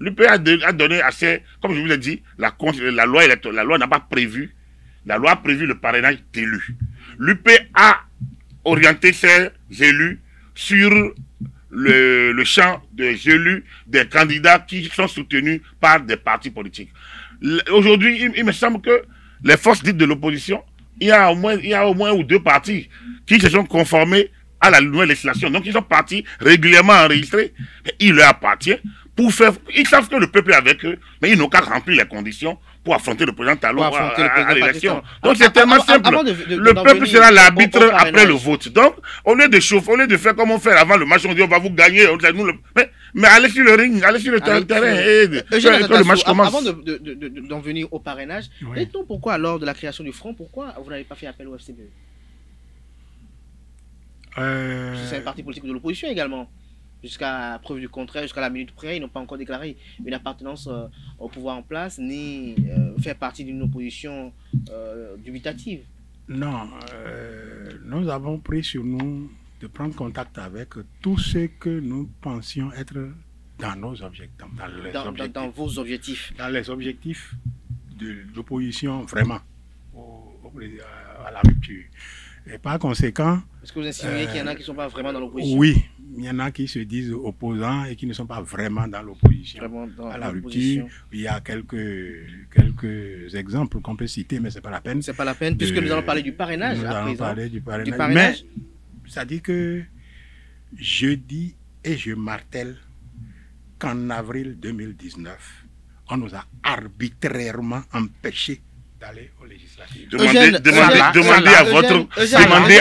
Speaker 3: L'UP a donné assez, comme je vous l'ai dit, la loi n'a pas prévu, la loi a prévu le parrainage d'élus. L'UP a orienté ses élus sur le champ des élus, des candidats qui sont soutenus par des partis politiques. Aujourd'hui, il me semble que les forces dites de l'opposition, il y a au moins ou 2 partis qui se sont conformés à la nouvelle législation. Donc, ils sont partis régulièrement enregistrés. Il leur appartient pour faire... Ils savent que le peuple est avec eux, mais ils n'ont qu'à remplir les conditions pour affronter le président Talon à l'élection. Donc c'est tellement simple. Le peuple sera l'arbitre après le vote. Donc, au lieu de chauffer, au lieu de faire comme on fait avant le match, on dit on va vous gagner. Mais allez sur le ring, allez sur le terrain et que le match commence.
Speaker 1: Avant d'en venir au parrainage, dites-nous pourquoi, lors de la création du Front, pourquoi vous n'avez pas fait appel au FCB? C'est un parti politique de l'opposition également. Jusqu'à preuve du contraire, jusqu'à la minute près, ils n'ont pas encore déclaré une appartenance au pouvoir en place, ni faire partie d'une opposition dubitative.
Speaker 2: Non, nous avons pris sur nous de prendre contact avec tous ceux que nous pensions être dans nos objectifs.
Speaker 1: Dans vos objectifs.
Speaker 2: Dans les objectifs de l'opposition, vraiment, à la rupture. Et par conséquent...
Speaker 1: Est-ce que vous insinuez qu'il y en a qui ne sont pas vraiment dans l'opposition?
Speaker 2: Oui, il y en a qui se disent opposants et qui ne sont pas vraiment dans l'opposition. À la rupture, il y a quelques exemples qu'on peut citer, mais ce n'est pas la peine.
Speaker 1: C'est pas la peine, puisque nous allons parler du parrainage.
Speaker 2: Nous allons parler du parrainage. Mais, ça dit que je dis et je martèle qu'en avril 2019, on nous a arbitrairement empêchés d'aller aux législatives.
Speaker 3: Demandez à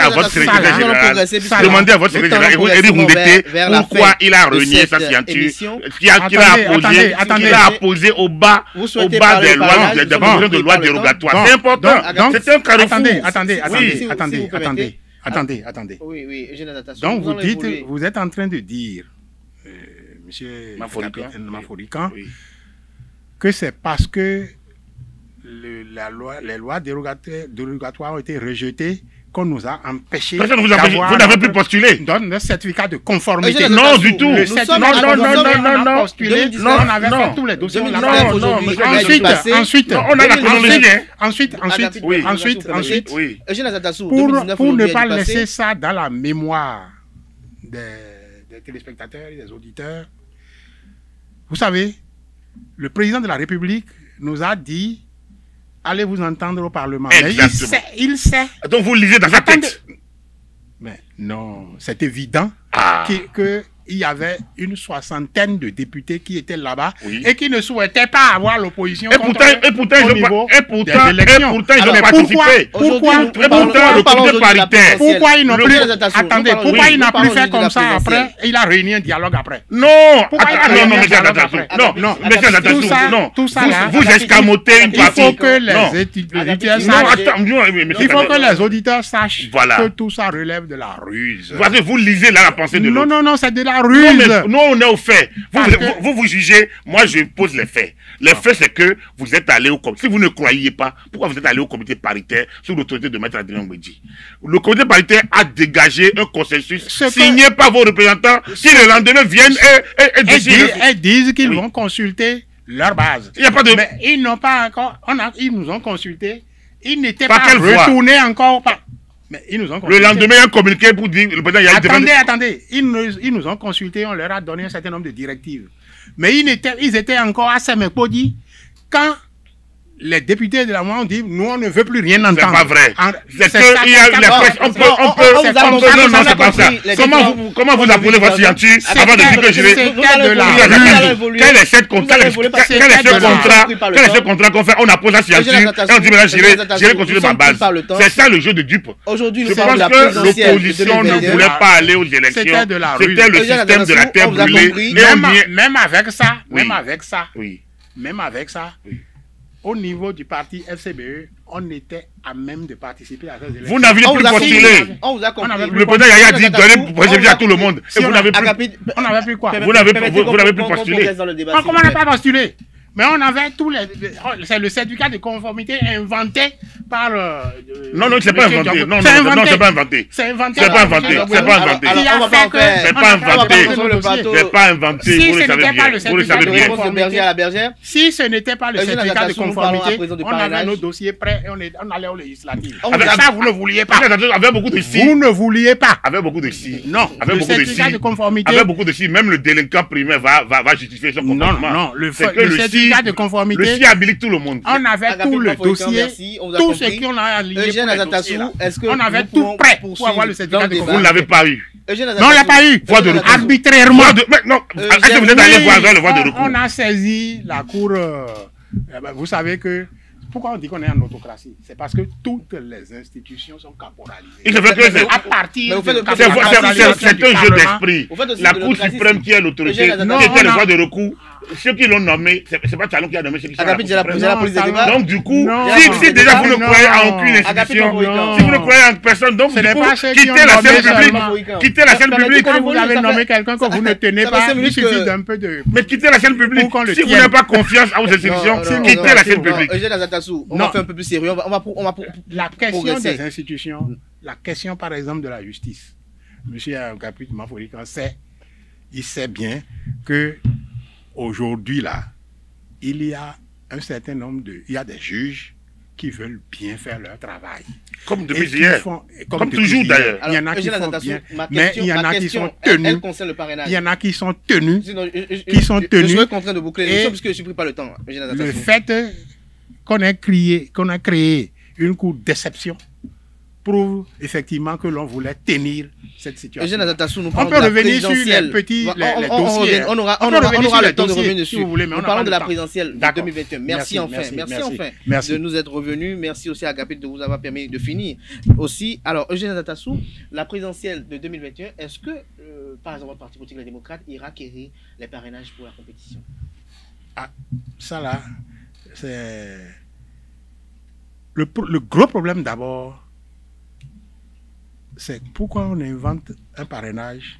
Speaker 3: votre secrétaire général, demandez à votre secrétaire général, Éric Houndété, pourquoi il a renié sa signature, qu'il a apposé au bas des lois, des propositions de loi dérogatoires. C'est important. C'est un carrefour.
Speaker 2: Attendez.
Speaker 1: Oui,
Speaker 2: donc vous êtes en train de dire, monsieur Maforican, que c'est parce que les lois dérogatoires ont été rejetées qu'on nous a empêchés.
Speaker 3: Vous n'avez plus postulé.
Speaker 2: Donne le certificat de conformité.
Speaker 3: Non, du tout.
Speaker 2: On avait fait tous les dossiers. Ensuite,
Speaker 3: on a la chronologie.
Speaker 2: Pour ne pas laisser ça dans la mémoire des téléspectateurs et des auditeurs, vous savez, le président de la République nous a dit: allez vous entendre au Parlement.
Speaker 3: Exactement.
Speaker 2: Mais il sait.
Speaker 3: Donc vous lisez dans sa tête.
Speaker 2: Mais non, c'est évident qu'il y avait une soixantaine de députés qui étaient là-bas et qui ne souhaitaient pas avoir l'opposition.
Speaker 3: Et pourtant, ils ont participé.
Speaker 2: Pourquoi il n'a plus attendez, pourquoi il n'a plus fait comme ça après? Il a réuni un dialogue après.
Speaker 3: Non,
Speaker 2: tout ça là,
Speaker 3: vous escamotez une partie.
Speaker 2: Il faut que les auditeurs sachent que tout ça relève de la ruse.
Speaker 3: Vous lisez là la pensée de l'autre.
Speaker 2: Non, c'est de la ruse.
Speaker 3: Nous, on est au fait. Vous jugez, moi je pose les faits. Les faits, c'est que vous êtes allé au comité. Si vous ne croyez pas, pourquoi vous êtes allé au comité paritaire sous l'autorité de Maître Adrien Mbedji? Le comité paritaire a dégagé un consensus signé par vos représentants qui le lendemain viennent et
Speaker 2: disent qu'ils vont consulter leur base.
Speaker 3: Il n'y a pas de...
Speaker 2: Mais ils n'ont pas encore... Ils nous ont consulté. Ils n'étaient pas retournés encore par... Mais ils nous ont consulté.
Speaker 3: Le lendemain, il y a un communiqué pour dire... Le président,
Speaker 2: attendez. Ils nous ont consulté, on leur a donné un certain nombre de directives. Mais ils étaient encore à Semekpodi quand les députés de la MOA ont dit: nous, on ne veut plus rien entendre.
Speaker 3: C'est pas vrai. C'est qu'il y a la presse. On peut. Non, c'est pas ça. Comment vous appelez votre signature avant de dire que je vais. Quel est ce contrat qu'on fait? On appose la signature et on dit: mais là, j'irai continuer ma base. C'est ça le jeu de dupe.
Speaker 1: Aujourd'hui,
Speaker 3: je pense que l'opposition ne voulait pas aller aux élections. C'était le système de la terre brûlée.
Speaker 2: Même avec ça. Au niveau du parti FCBE, on était à même de participer à ces élections.
Speaker 3: Vous n'aviez plus postulé. Le président Yaya a dit donner possibilité à tout le monde. Et vous n'avez plus.
Speaker 2: On n'avait plus quoi?
Speaker 3: Vous n'avez plus postulé.
Speaker 2: Comment on n'a pas postulé? Mais on avait tous les... C'est le certificat de conformité inventé par...
Speaker 3: non, c'est pas inventé. Non, c'est pas inventé.
Speaker 2: C'est inventé.
Speaker 3: C'est pas inventé. C'est pas inventé. C'est pas inventé. C'est pas inventé. Vous le savez bien. Vous le savez bien.
Speaker 2: Si ce n'était pas le certificat de conformité, on avait nos dossiers prêts et on allait aux législatives. Avec ça, vous ne vouliez pas.
Speaker 3: Avec beaucoup de si.
Speaker 2: Vous ne vouliez pas.
Speaker 3: Avec beaucoup de si.
Speaker 2: Non.
Speaker 3: Avec beaucoup de si. Avec beaucoup de si. Même le délinquant primaire va justifier son comportement.
Speaker 2: Non, le certificat de conformité.
Speaker 3: Le SI habilite tout le monde.
Speaker 2: On avait tout le dossier, tout ce qu'on a aligné. On avait tout prêt pour avoir le certificat de conformité.
Speaker 3: Vous ne l'avez pas eu.
Speaker 2: Non, on ne l'a pas eu. Arbitrairement.
Speaker 3: Non, est-ce que vous êtes allé voir le voie de recours?
Speaker 2: On a saisi la cour. Vous savez que. Pourquoi on dit qu'on est en autocratie? C'est parce que toutes les institutions sont caporalisées.
Speaker 3: Il se fait que c'est
Speaker 2: à partir
Speaker 3: c'est un jeu d'esprit. La Cour suprême qui est l'autorité, qui était le voie de recours, ceux qui l'ont nommé, c'est pas Talon qui a nommé ceux qui sont là. Donc du coup, si déjà vous ne croyez en aucune institution, si vous ne croyez en personne, donc du coup, quittez la scène publique. Quittez la scène publique.
Speaker 2: Quand vous avez nommé quelqu'un que vous ne tenez pas, il suffit d'un peu de...
Speaker 3: Mais quittez la scène publique. Si vous n'avez pas confiance à vos institutions, quittez la scène publique.
Speaker 1: On va faire un peu plus sérieux.
Speaker 2: La question des institutions, la question par exemple de la justice. Monsieur Caput Maforican il sait bien que aujourd'hui là, il y a un certain nombre il y a des juges qui veulent bien faire leur travail.
Speaker 3: Comme depuis hier. Comme toujours d'ailleurs.
Speaker 2: Il y en a qui font bien, mais il y en a qui sont tenus. Il y en a qui sont tenus.
Speaker 1: Je suis contraint de boucler l'émission puisque je ne suis pris par le temps.
Speaker 2: Le fait qu'on a créé une cour d'exception prouve effectivement que l'on voulait tenir cette situation.
Speaker 1: Eugène Azatassou, nous
Speaker 2: On
Speaker 1: parlons
Speaker 2: peut
Speaker 1: de la
Speaker 2: revenir sur les
Speaker 1: présidentielle.
Speaker 2: petits les
Speaker 1: On
Speaker 2: dossiers.
Speaker 1: on aura le temps de revenir dessus.
Speaker 2: Si vous voulez, mais
Speaker 1: nous parlons de la présidentielle de 2021. Merci
Speaker 2: Merci
Speaker 1: de nous être revenus. Merci aussi à Agapit de vous avoir permis de finir. Aussi, alors Eugène Azatassou, la présidentielle de 2021, est-ce que, par exemple, votre parti politique Les Démocrates ira acquérir les parrainages pour la compétition?
Speaker 2: Ah, ça là, c'est... Le gros problème d'abord, c'est pourquoi on invente un parrainage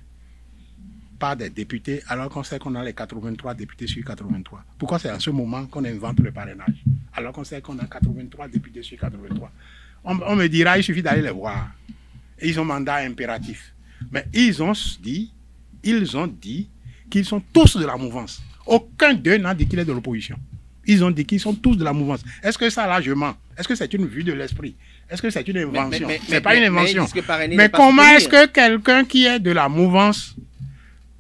Speaker 2: par des députés alors qu'on sait qu'on a les 83 députés sur 83. Pourquoi c'est en ce moment qu'on invente le parrainage alors qu'on sait qu'on a 83 députés sur 83? On me dira, il suffit d'aller les voir. Et ils ont mandat impératif. Mais ils ont dit qu'ils sont tous de la mouvance. Aucun d'eux n'a dit qu'il est de l'opposition. Ils ont dit qu'ils sont tous de la mouvance. Est-ce que ça, là, je mens? Est-ce que c'est une vue de l'esprit? Est-ce que c'est une invention? C'est pas une invention. Mais comment est-ce que quelqu'un qui est de la mouvance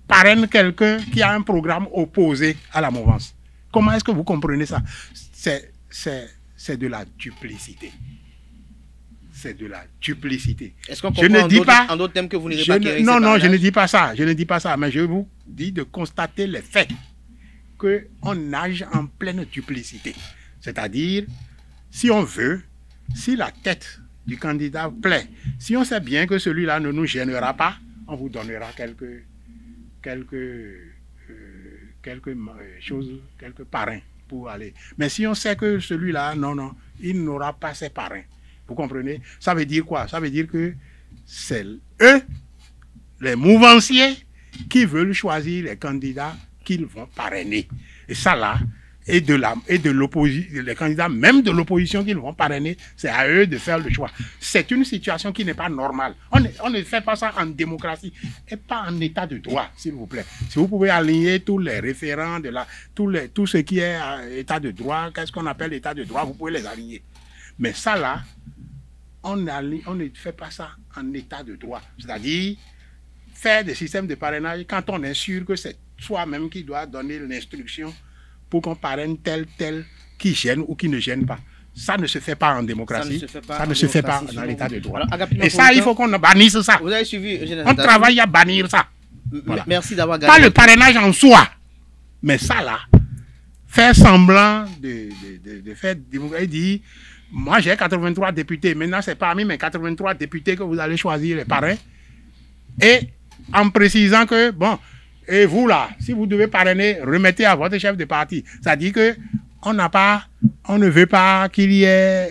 Speaker 2: parraine quelqu'un qui a un programme opposé à la mouvance? Comment est-ce que vous comprenez ça? C'est de la duplicité. C'est de la duplicité.
Speaker 1: Est-ce qu'on comprend en d'autres thèmes que vous n'irez pas acquérir?
Speaker 2: Non, je ne dis pas ça. Je ne dis pas ça. Mais je vous dis de constater les faits. Qu'on nage en pleine duplicité. C'est-à-dire, si on veut, si la tête du candidat plaît, si on sait bien que celui-là ne nous gênera pas, on vous donnera quelques choses, quelques parrains pour aller. Mais si on sait que celui-là, non, il n'aura pas ses parrains. Vous comprenez? Ça veut dire quoi? Ça veut dire que c'est eux, les mouvanciers, qui veulent choisir les candidats qu'ils vont parrainer. Et ça là, et de l'opposition, les candidats même de l'opposition qu'ils vont parrainer, c'est à eux de faire le choix. C'est une situation qui n'est pas normale. On ne fait pas ça en démocratie et pas en état de droit, s'il vous plaît. Si vous pouvez aligner tous les référents de tout ce qui est état de droit, qu'est-ce qu'on appelle état de droit, vous pouvez les aligner. Mais ça là, on ne fait pas ça en état de droit. C'est-à-dire faire des systèmes de parrainage quand on est sûr que c'est soi-même qui doit donner l'instruction pour qu'on parraine tel qui gêne ou qui ne gêne pas. Ça ne se fait pas en démocratie. Ça ne se fait pas dans l'état de droit. Alors, et ça, il faut qu'on bannisse ça.
Speaker 1: Vous avez suivi,
Speaker 2: on travaille à bannir ça.
Speaker 1: Voilà. Merci d'avoir gagné.
Speaker 2: Pas le parrainage en soi. Mais ça là, faire semblant de faire démocratie, dire, moi j'ai 83 députés, maintenant c'est parmi mes 83 députés que vous allez choisir les parrains. Et en précisant que, bon, et vous là, si vous devez parrainer, remettez à votre chef de parti. Ça dit que on ne veut pas qu'il y ait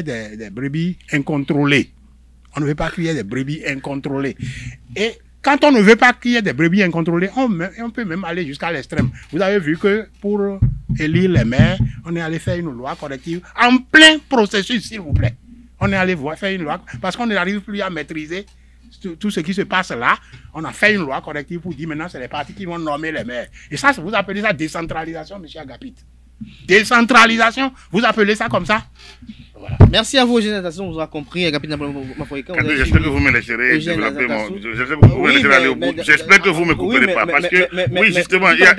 Speaker 2: des brebis incontrôlées. On ne veut pas qu'il y ait des brebis incontrôlées. Et quand on ne veut pas qu'il y ait des brebis incontrôlées, on peut même aller jusqu'à l'extrême. Vous avez vu que pour élire les maires, on est allé faire une loi corrective en plein processus, s'il vous plaît. On est allé faire une loi parce qu'on n'arrive plus à maîtriser tout ce qui se passe là. On a fait une loi corrective pour dire maintenant c'est les partis qui vont nommer les maires. Et ça, vous appelez ça décentralisation, M. Agapit. Décentralisation, vous appelez ça comme ça? Voilà.
Speaker 1: Merci à vous, Eugène Azatassou, on vous a compris. J'espère
Speaker 3: que vous me laisserez développer mon... J'espère que vous ne me couperez pas. Parce que, oui, justement, il y a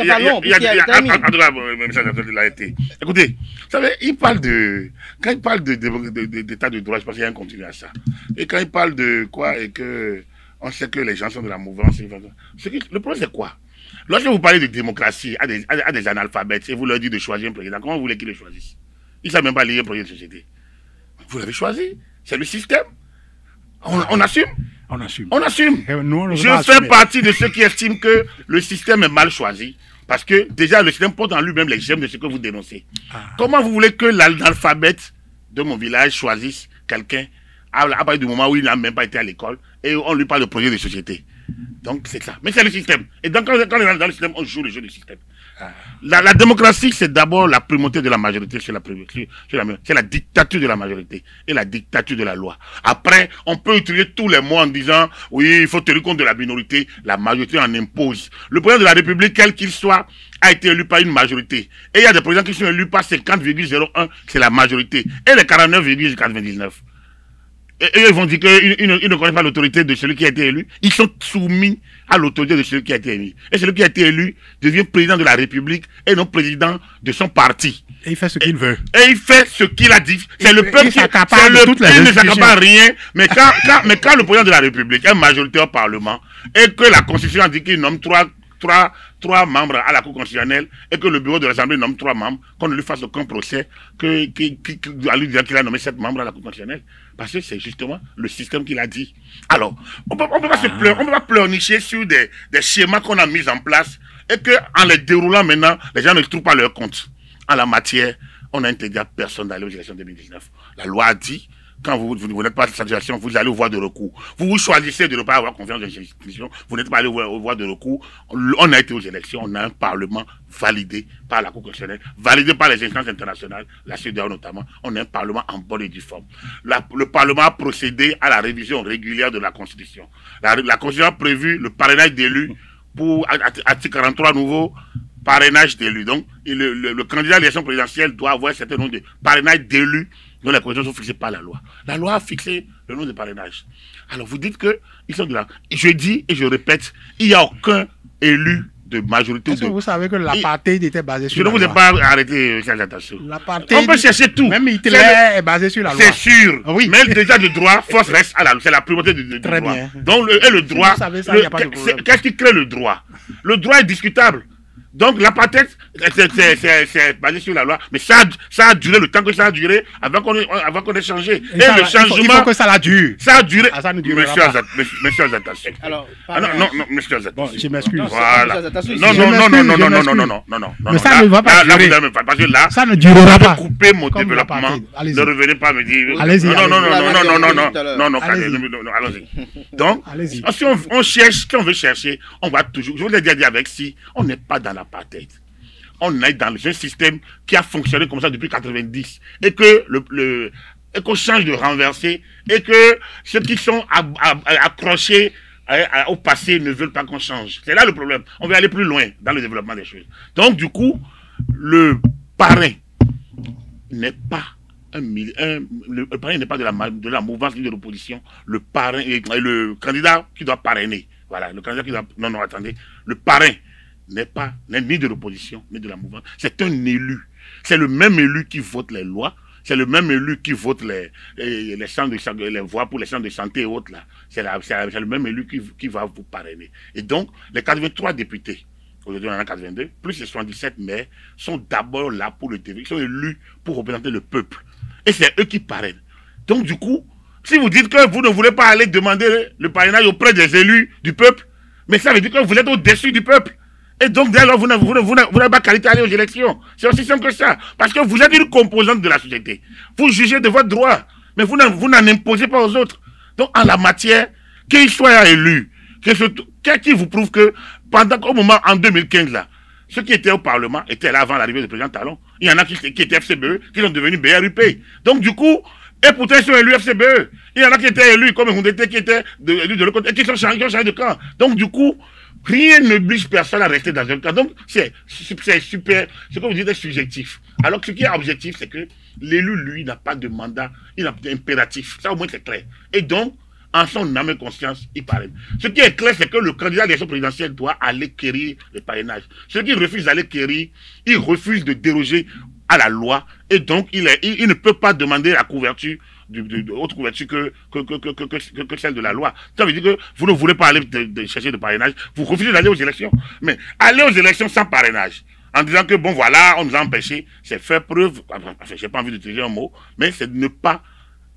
Speaker 3: été. Écoutez, vous savez, quand il parle d'état de droit, je pense qu'il y a un continu à ça. Et quand il parle de quoi, et que on sait que les gens sont de la mouvance, le problème c'est quoi? Lorsque vous parlez de démocratie à des analphabètes et vous leur dites de choisir un président, comment vous voulez qu'ils le choisissent? Ils ne savent même pas lire un projet de société. Vous l'avez choisi. C'est le système. On assume.
Speaker 2: On assume.
Speaker 3: On assume.
Speaker 2: Nous,
Speaker 3: je fais partie de ceux qui estiment que le système est mal choisi. Parce que déjà, le système porte en lui-même les gemmes de ce que vous dénoncez. Comment vous voulez que l'alphabète de mon village choisisse quelqu'un à partir du moment où il n'a même pas été à l'école et on lui parle de projet de société? Donc c'est ça. Mais c'est le système. Et donc quand on est dans le système, on joue le jeu du système. La démocratie, c'est d'abord la primauté de la majorité sur c'est la dictature de la majorité et la dictature de la loi. Après, on peut utiliser tous les mots en disant oui, il faut tenir compte de la minorité. La majorité en impose. Le président de la République, quel qu'il soit, a été élu par une majorité. Et il y a des présidents qui sont élus par 50,01, c'est la majorité. Et les 49,99. Et ils vont dire qu'ils ne connaissent pas l'autorité de celui qui a été élu. Ils sont soumis à l'autorité de celui qui a été élu. Et celui qui a été élu devient président de la République et non président de son parti.
Speaker 2: Et il fait ce qu'il veut.
Speaker 3: Et il fait ce qu'il a dit. C'est le peuple qui
Speaker 2: s'accapare de toutes les
Speaker 3: il ne s'accapare rien. Mais quand le président de la République est majoritaire au Parlement et que la Constitution dit qu'il nomme trois membres à la Cour constitutionnelle et que le bureau de l'Assemblée nomme 3 membres, qu'on ne lui fasse aucun procès, à lui dire qu'il a nommé 7 membres à la Cour constitutionnelle. Parce que c'est justement le système qu'il a dit. Alors, on peut pas pleurnicher sur des schémas qu'on a mis en place et qu'en les déroulant maintenant, les gens ne trouvent pas leur compte. En la matière, on n'a interdit à personne d'aller aux élections 2019. La loi a dit, quand vous n'êtes pas satisfaction, vous allez aux voies de recours. Vous choisissez de ne pas avoir confiance dans les institutions, vous n'êtes pas allé aux voies de recours. On a été aux élections, on a un parlement validé par la Cour constitutionnelle, validé par les instances internationales, la CEDEAO notamment. On a un parlement en bonne et due forme. Le parlement a procédé à la révision régulière de la Constitution. La Constitution a prévu le parrainage d'élus pour article 43 nouveau, parrainage d'élus. Donc, le candidat à l'élection présidentielle doit avoir un certain nombre de parrainages d'élus dont les conditions sont fixées par la loi. La loi a fixé le nombre de parrainages. Alors, vous dites qu'ils sont de là. Je dis et je répète, il n'y a aucun élu de majorité.
Speaker 2: Est-ce que vous savez que l'apartheid était basé sur la loi?
Speaker 3: Je ne vous ai pas arrêté, Serge Atassou. On peut chercher tout.
Speaker 2: Même Hitler est basé sur la loi.
Speaker 3: C'est sûr.
Speaker 2: Oui.
Speaker 3: Mais déjà, le droit, force reste à la loi. C'est la primauté du droit.
Speaker 2: Très bien.
Speaker 3: Donc, le droit.
Speaker 2: Vous savez ça, il n'y a pas de problème.
Speaker 3: Qu'est-ce qui crée le droit? Le droit est discutable. Donc l'apartheid, c'est basé sur la loi, mais ça a duré le temps que ça a duré avant qu'on ait changé. Et le changement...
Speaker 2: Il faut que ça la dure.
Speaker 3: Ça a duré...
Speaker 2: Ah, ça ne durera pas.
Speaker 3: Monsieur Azatassou.
Speaker 1: Alors,
Speaker 3: non, monsieur Azatassou.
Speaker 2: Bon, je m'excuse.
Speaker 3: Voilà. Non.
Speaker 2: Mais ça ne va pas durer.
Speaker 3: Parce que là,
Speaker 2: ça ne durera pas.
Speaker 3: Couper mon développement. Ne revenez pas me dire...
Speaker 2: Allez-y.
Speaker 3: Non, allons-y. Donc, si on cherche, si on veut chercher, on va toujours... Je vous l'ai déjà dit avec si, on n'est pas dans l'apartheid. On est dans un système qui a fonctionné comme ça depuis 90 et que et qu'on change de renverser et que ceux qui sont accrochés au passé ne veulent pas qu'on change. C'est là le problème. On veut aller plus loin dans le développement des choses. Donc du coup, le parrain n'est pas le parrain n'est pas de la mouvance de l'opposition. Le parrain et le candidat qui doit parrainer. Voilà, le candidat qui doit... Non, attendez. Le parrain n'est ni de l'opposition, ni de la mouvance. C'est un élu. C'est le même élu qui vote les lois. C'est le même élu qui vote les voix pour les centres de santé et autres là. C'est le même élu qui va vous parrainer. Et donc, les 83 députés, aujourd'hui on en a 82, plus les 77 maires, sont d'abord là pour le développement. Ils sont élus pour représenter le peuple. Et c'est eux qui parrainent. Donc du coup, si vous dites que vous ne voulez pas aller demander le parrainage auprès des élus du peuple, mais ça veut dire que vous êtes au-dessus du peuple. Et donc, dès lors, vous n'avez pas qualité à aller aux élections. C'est aussi simple que ça. Parce que vous êtes une composante de la société. Vous jugez de votre droit, mais vous n'en imposez pas aux autres. Donc, en la matière, qu'il soit élu, qui vous prouve que, au moment, en 2015, là, ceux qui étaient au Parlement étaient là avant l'arrivée du président Talon. Il y en a qui étaient FCBE, qui sont devenus BRUP. Donc, du coup, et pourtant, ils sont élus FCBE. Il y en a qui étaient élus comme Houndete, qui étaient élus de l'autre côté, et qui ont changé de camp. Donc, du coup, rien n'oblige personne à rester dans un cas. Donc, c'est super, ce que vous dites est subjectif. Alors que ce qui est objectif, c'est que l'élu, lui, n'a pas de mandat, il n'a pas d'impératif. Ça, au moins, c'est clair. Et donc, en son âme et conscience, il parraine. Ce qui est clair, c'est que le candidat à l'élection présidentielle doit aller quérir le parrainage. Ceux qui refusent d'aller quérir, il refuse de déroger à la loi. Et donc, il ne peut pas demander la couverture autre couverture que celle de la loi. Ça veut dire que vous ne voulez pas aller chercher de parrainage, vous refusez d'aller aux élections. Mais aller aux élections sans parrainage, en disant que bon voilà, on nous a empêchés, c'est faire preuve, enfin, j'ai pas envie d'utiliser un mot, mais c'est de ne pas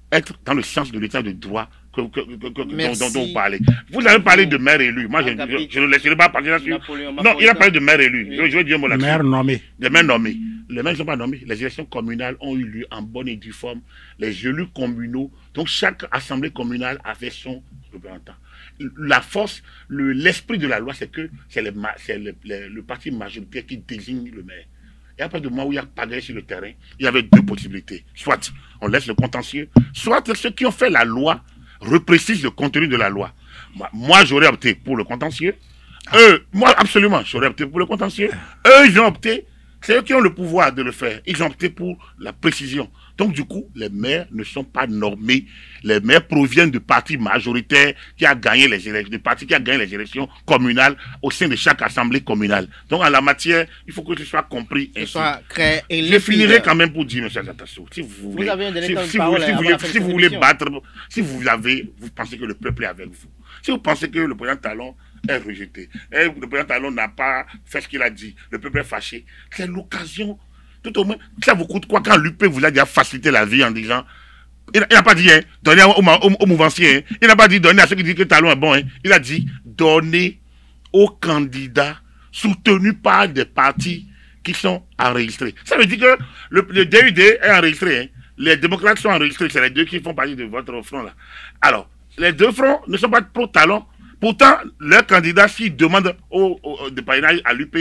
Speaker 3: être dans le sens de l'état de droit dont vous parlez. Vous avez parlé de maire élu. Moi, je ne laisserai pas parler là-dessus. Non, il a parlé de maire élu. Je vais dire un mot là-dessus.
Speaker 2: Maire nommé.
Speaker 3: Les maires nommés. Les maires ne sont pas nommés. Les élections communales ont eu lieu en bonne et due forme. Les élus communaux. Donc, chaque assemblée communale avait son représentant. La force, l'esprit de la loi, c'est que c'est le parti majoritaire qui désigne le maire. Et à partir du moment où il y a pagaille sur le terrain, il y avait deux possibilités. Soit on laisse le contentieux, soit ceux qui ont fait la loi reprécisent le contenu de la loi. Moi, j'aurais opté pour le contentieux. Moi, absolument, j'aurais opté pour le contentieux. Eux, ils ont opté C'est eux qui ont le pouvoir de le faire. Ils ont opté pour la précision. Donc, du coup, les maires ne sont pas normés. Les maires proviennent du parti majoritaire qui a gagné les élections, du parti qui a gagné les élections communales au sein de chaque assemblée communale. Donc, en la matière, il faut que ce soit compris.
Speaker 1: Que ce soit créé et
Speaker 3: je finirai quand même pour dire, M. Zatassou, si vous voulez, si vous voulez battre, si vous pensez que le peuple est avec vous, si vous pensez que le président Talon est rejeté, et le président Talon n'a pas fait ce qu'il a dit, le peuple est fâché, c'est l'occasion. Tout au moins, ça vous coûte quoi quand l'UP vous a déjà facilité la vie en disant, il n'a pas dit, donnez aux mouvanciers, il n'a pas dit donner à ceux qui disent que Talon est bon, il a dit donner aux candidats soutenus par des partis qui sont enregistrés. Ça veut dire que le DUD est enregistré, les démocrates sont enregistrés, c'est les deux qui font partie de votre front là. Alors, les deux fronts ne sont pas pro-Talon. Pourtant, leurs candidats, s'ils demandent des parrainages à l'UP,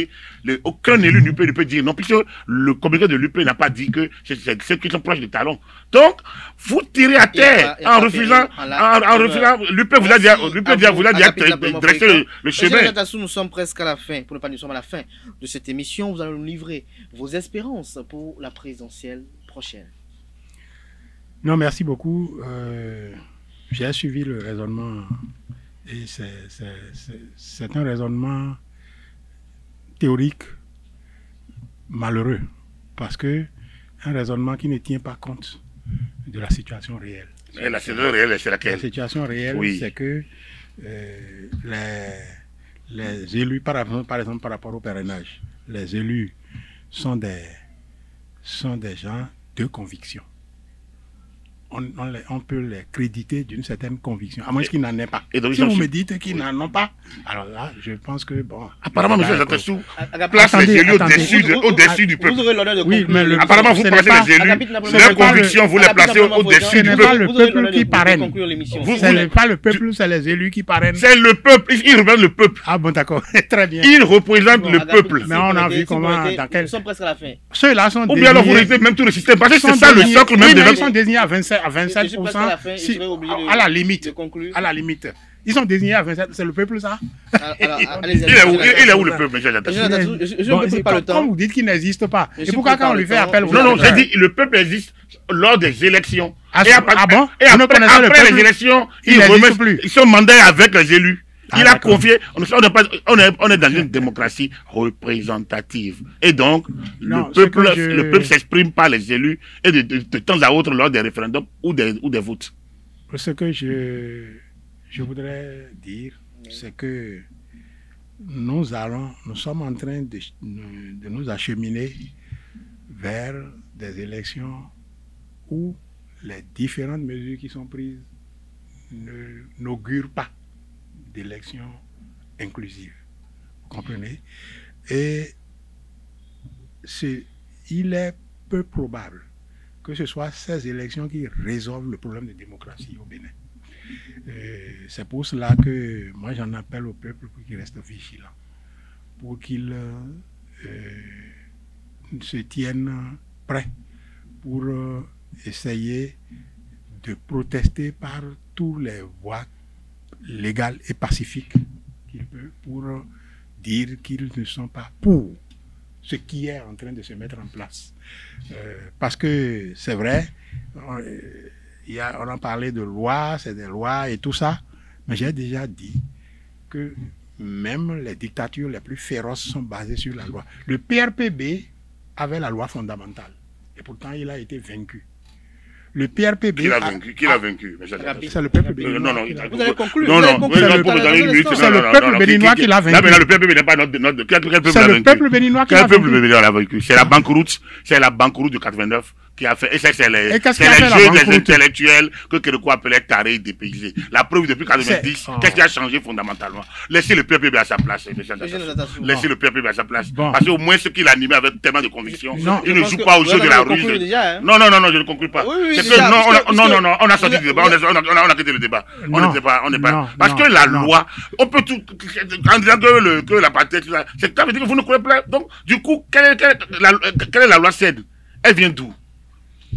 Speaker 3: aucun élu ne peut dire non, puisque le communiqué de l'UP n'a pas dit que c'est ceux qui sont proches de Talon. Donc, vous tirez à terre en refusant, l'UP vous a dressé le chemin.
Speaker 1: Nous sommes presque à la fin, pour ne pas dire nous sommes à la fin de cette émission. Vous allez nous livrer vos espérances pour la présidentielle prochaine.
Speaker 2: Non, merci beaucoup. J'ai suivi le raisonnement. Et c'est un raisonnement théorique malheureux, parce que un raisonnement qui ne tient pas compte de la situation réelle.
Speaker 3: Et la situation réelle, c'est laquelle?
Speaker 2: La situation réelle, oui, c'est que les élus, par exemple par rapport au parrainage, les élus sont des gens de conviction. On peut les créditer d'une certaine conviction, à moins qu'ils n'en aient pas. Et donc, si vous me dites qu'ils n'en ont pas, alors là, je pense que, bon...
Speaker 3: Apparemment, M. Zatassou place les élus au-dessus du peuple.
Speaker 1: Vous aurez l'honneur de
Speaker 2: conclure. Oui, mais
Speaker 3: apparemment, vous placez les élus, leurs convictions, vous les placez au-dessus du peuple.
Speaker 2: Ce n'est pas le peuple qui parraine. Ce n'est pas le peuple, c'est les élus qui parrainent.
Speaker 3: C'est le peuple, ils représentent le peuple.
Speaker 2: Ah bon, d'accord, très bien.
Speaker 3: Ils représentent le peuple.
Speaker 2: Mais on a vu comment, dans quel...
Speaker 1: Nous sommes presque à la fin.
Speaker 2: Ceux-là sont désignés...
Speaker 3: Ou bien alors vous révisez même tout le système, parce que c'est ça le socle même de
Speaker 2: notre... Ils sont désignés à 27%, si, à la limite. À la limite. Ils sont désignés à 27%, c'est le peuple ça?
Speaker 3: Il est où le peuple,
Speaker 1: je ne peux pas le temps.
Speaker 2: Quand vous dites qu'il n'existe pas, et pourquoi quand on lui fait appel, vous...
Speaker 3: Non, j'ai dit le peuple existe lors des élections.
Speaker 2: Et
Speaker 3: après les élections, ils sont mandés avec les élus. Il a confié, on est dans une démocratie représentative. Et donc, le peuple s'exprime par les élus et de temps à autre lors des référendums ou des votes.
Speaker 2: Ce que je voudrais dire, c'est que nous sommes en train de nous acheminer vers des élections où les différentes mesures qui sont prises n'augurent pas d'élections inclusives. Vous comprenez? Et il est peu probable que ce soit ces élections qui résolvent le problème de démocratie au Bénin. C'est pour cela que moi j'en appelle au peuple pour qu'il reste vigilant, pour qu'il se tienne prêt pour essayer de protester par tous les voies légales et pacifiques qu'il peut, pour dire qu'ils ne sont pas pour ce qui est en train de se mettre en place. Parce que c'est vrai, on a parlé de lois, c'est des lois et tout ça, mais j'ai déjà dit que même les dictatures les plus féroces sont basées sur la loi. Le PRPB avait la loi fondamentale et pourtant il a été vaincu. Le PRPB...
Speaker 3: Qui l'a vaincu? Qui l'a vaincu?
Speaker 2: C'est le peuple béninois.
Speaker 1: Vous allez conclure.
Speaker 2: C'est le peuple béninois qui l'a vaincu.
Speaker 3: Le peuple béninois n'est pas notre...
Speaker 2: C'est le peuple béninois qui l'a vaincu.
Speaker 3: Quel peuple béninois l'a vaincu? C'est la banqueroute de 89 qui a fait... Et c'est les jeux des intellectuels que Kérékou appelait tarés dépaysés. La preuve, depuis 90, qu'est-ce qui a changé fondamentalement? Laissez le PRPB à sa place. Laissez le PRPB à sa place. Parce qu'au moins, ce qu'il animait avec tellement de conviction, il ne joue pas au jeu de la ruse. Non, je ne conclue pas. Non, on a sorti du débat, on a quitté le débat. On n'est pas. Parce que la loi, on peut tout. En disant que la partie, c'est ça veut dire que vous ne connaissez pas. Donc, du coup, quelle est la loi SED? Elle vient d'où?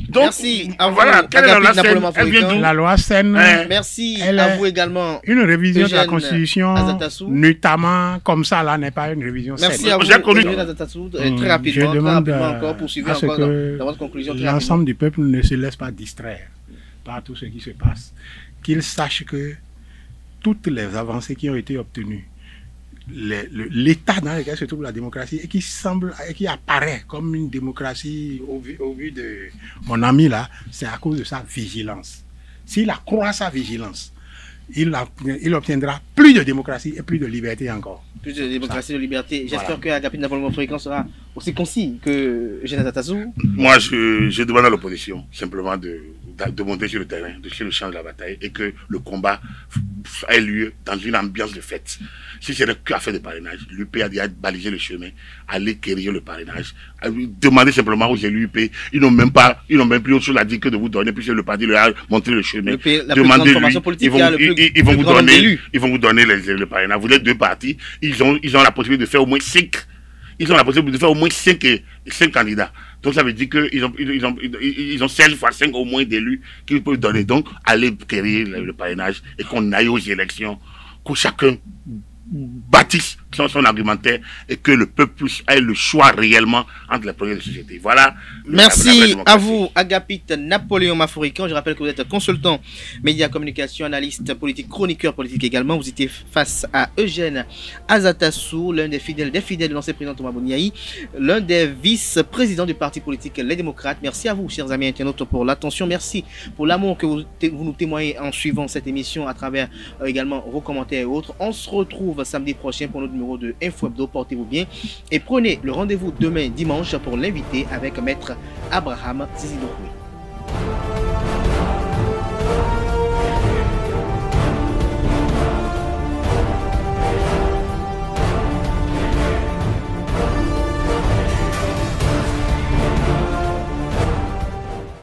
Speaker 3: Donc,
Speaker 1: merci à vous,
Speaker 3: voilà, quelle est la loi
Speaker 1: Agapit
Speaker 3: SEN?
Speaker 1: Napoléon
Speaker 3: Elle vient
Speaker 1: Mafourican.
Speaker 3: d'où?
Speaker 2: La loi SEN,
Speaker 1: Merci
Speaker 2: Elle
Speaker 1: à
Speaker 2: est
Speaker 1: vous également.
Speaker 2: une révision de la
Speaker 1: Eugène
Speaker 2: Constitution,
Speaker 1: Azatassou.
Speaker 2: notamment comme ça, là, n'est pas une révision
Speaker 1: Merci
Speaker 2: saine.
Speaker 1: à vous,
Speaker 3: J'ai connu-
Speaker 1: Eugène Azatassou. Très
Speaker 2: Je
Speaker 1: rapidement,
Speaker 2: demande
Speaker 1: encore, poursuivez
Speaker 2: à ce
Speaker 1: encore
Speaker 2: que
Speaker 1: dans votre conclusion. Très rapidement.
Speaker 2: l'ensemble du peuple ne se laisse pas distraire par tout ce qui se passe. Qu'il sache que toutes les avancées qui ont été obtenues, l'état dans lequel se trouve la démocratie et qui apparaît comme une démocratie au vu de mon ami là, c'est à cause de sa vigilance. S'il accroît sa vigilance, il obtiendra plus de démocratie et plus de liberté encore.
Speaker 1: Plus de démocratie, de liberté. J'espère
Speaker 2: Voilà.
Speaker 1: que Agapit Napoléon Mafourican sera aussi concis que Eugène Azatassou.
Speaker 3: Moi, je demande à l'opposition simplement de monter sur le terrain, sur le champ de la bataille, et que le combat ait lieu dans une ambiance de fête. Si c'est qu'affaire de parrainage, l'UP a déjà balisé le chemin, aller quérir le parrainage, demander simplement aux élus UP, ils n'ont même plus autre chose à dire que de vous donner, puisque le parti leur a montré le chemin.
Speaker 1: La plus grande formation politique qui a le plus
Speaker 3: ils vont vous
Speaker 1: grand nombre d'élus.
Speaker 3: donner le parrainage. Vous êtes deux partis, ils ont la possibilité de faire au moins 5. Ils ont la possibilité de faire au moins 5 candidats. Donc ça veut dire qu'ils ont 16 fois 5 au moins d'élus qu'ils peuvent donner. Donc, allez quérir le parrainage et qu'on aille aux élections, que chacun bâtisse son argumentaire et que le peuple ait le choix réellement entre les projets de société. Voilà.
Speaker 1: Merci à vous, Agapit Napoléon Mafourican. Je rappelle que vous êtes consultant, média, communication, analyste politique, chroniqueur politique également. Vous étiez face à Eugène Azatassou, l'un des fidèles de l'ancien président Thomas Boniaï, l'un des vice-présidents du parti politique Les Démocrates. Merci à vous, chers amis internautes, pour l'attention. Merci pour l'amour que vous nous témoignez en suivant cette émission à travers également vos commentaires et autres. On se retrouve samedi prochain pour notre numéro de Info Hebdo. Portez-vous bien et prenez le rendez-vous demain dimanche pour l'inviter avec Maître Abraham Zizidoukoui.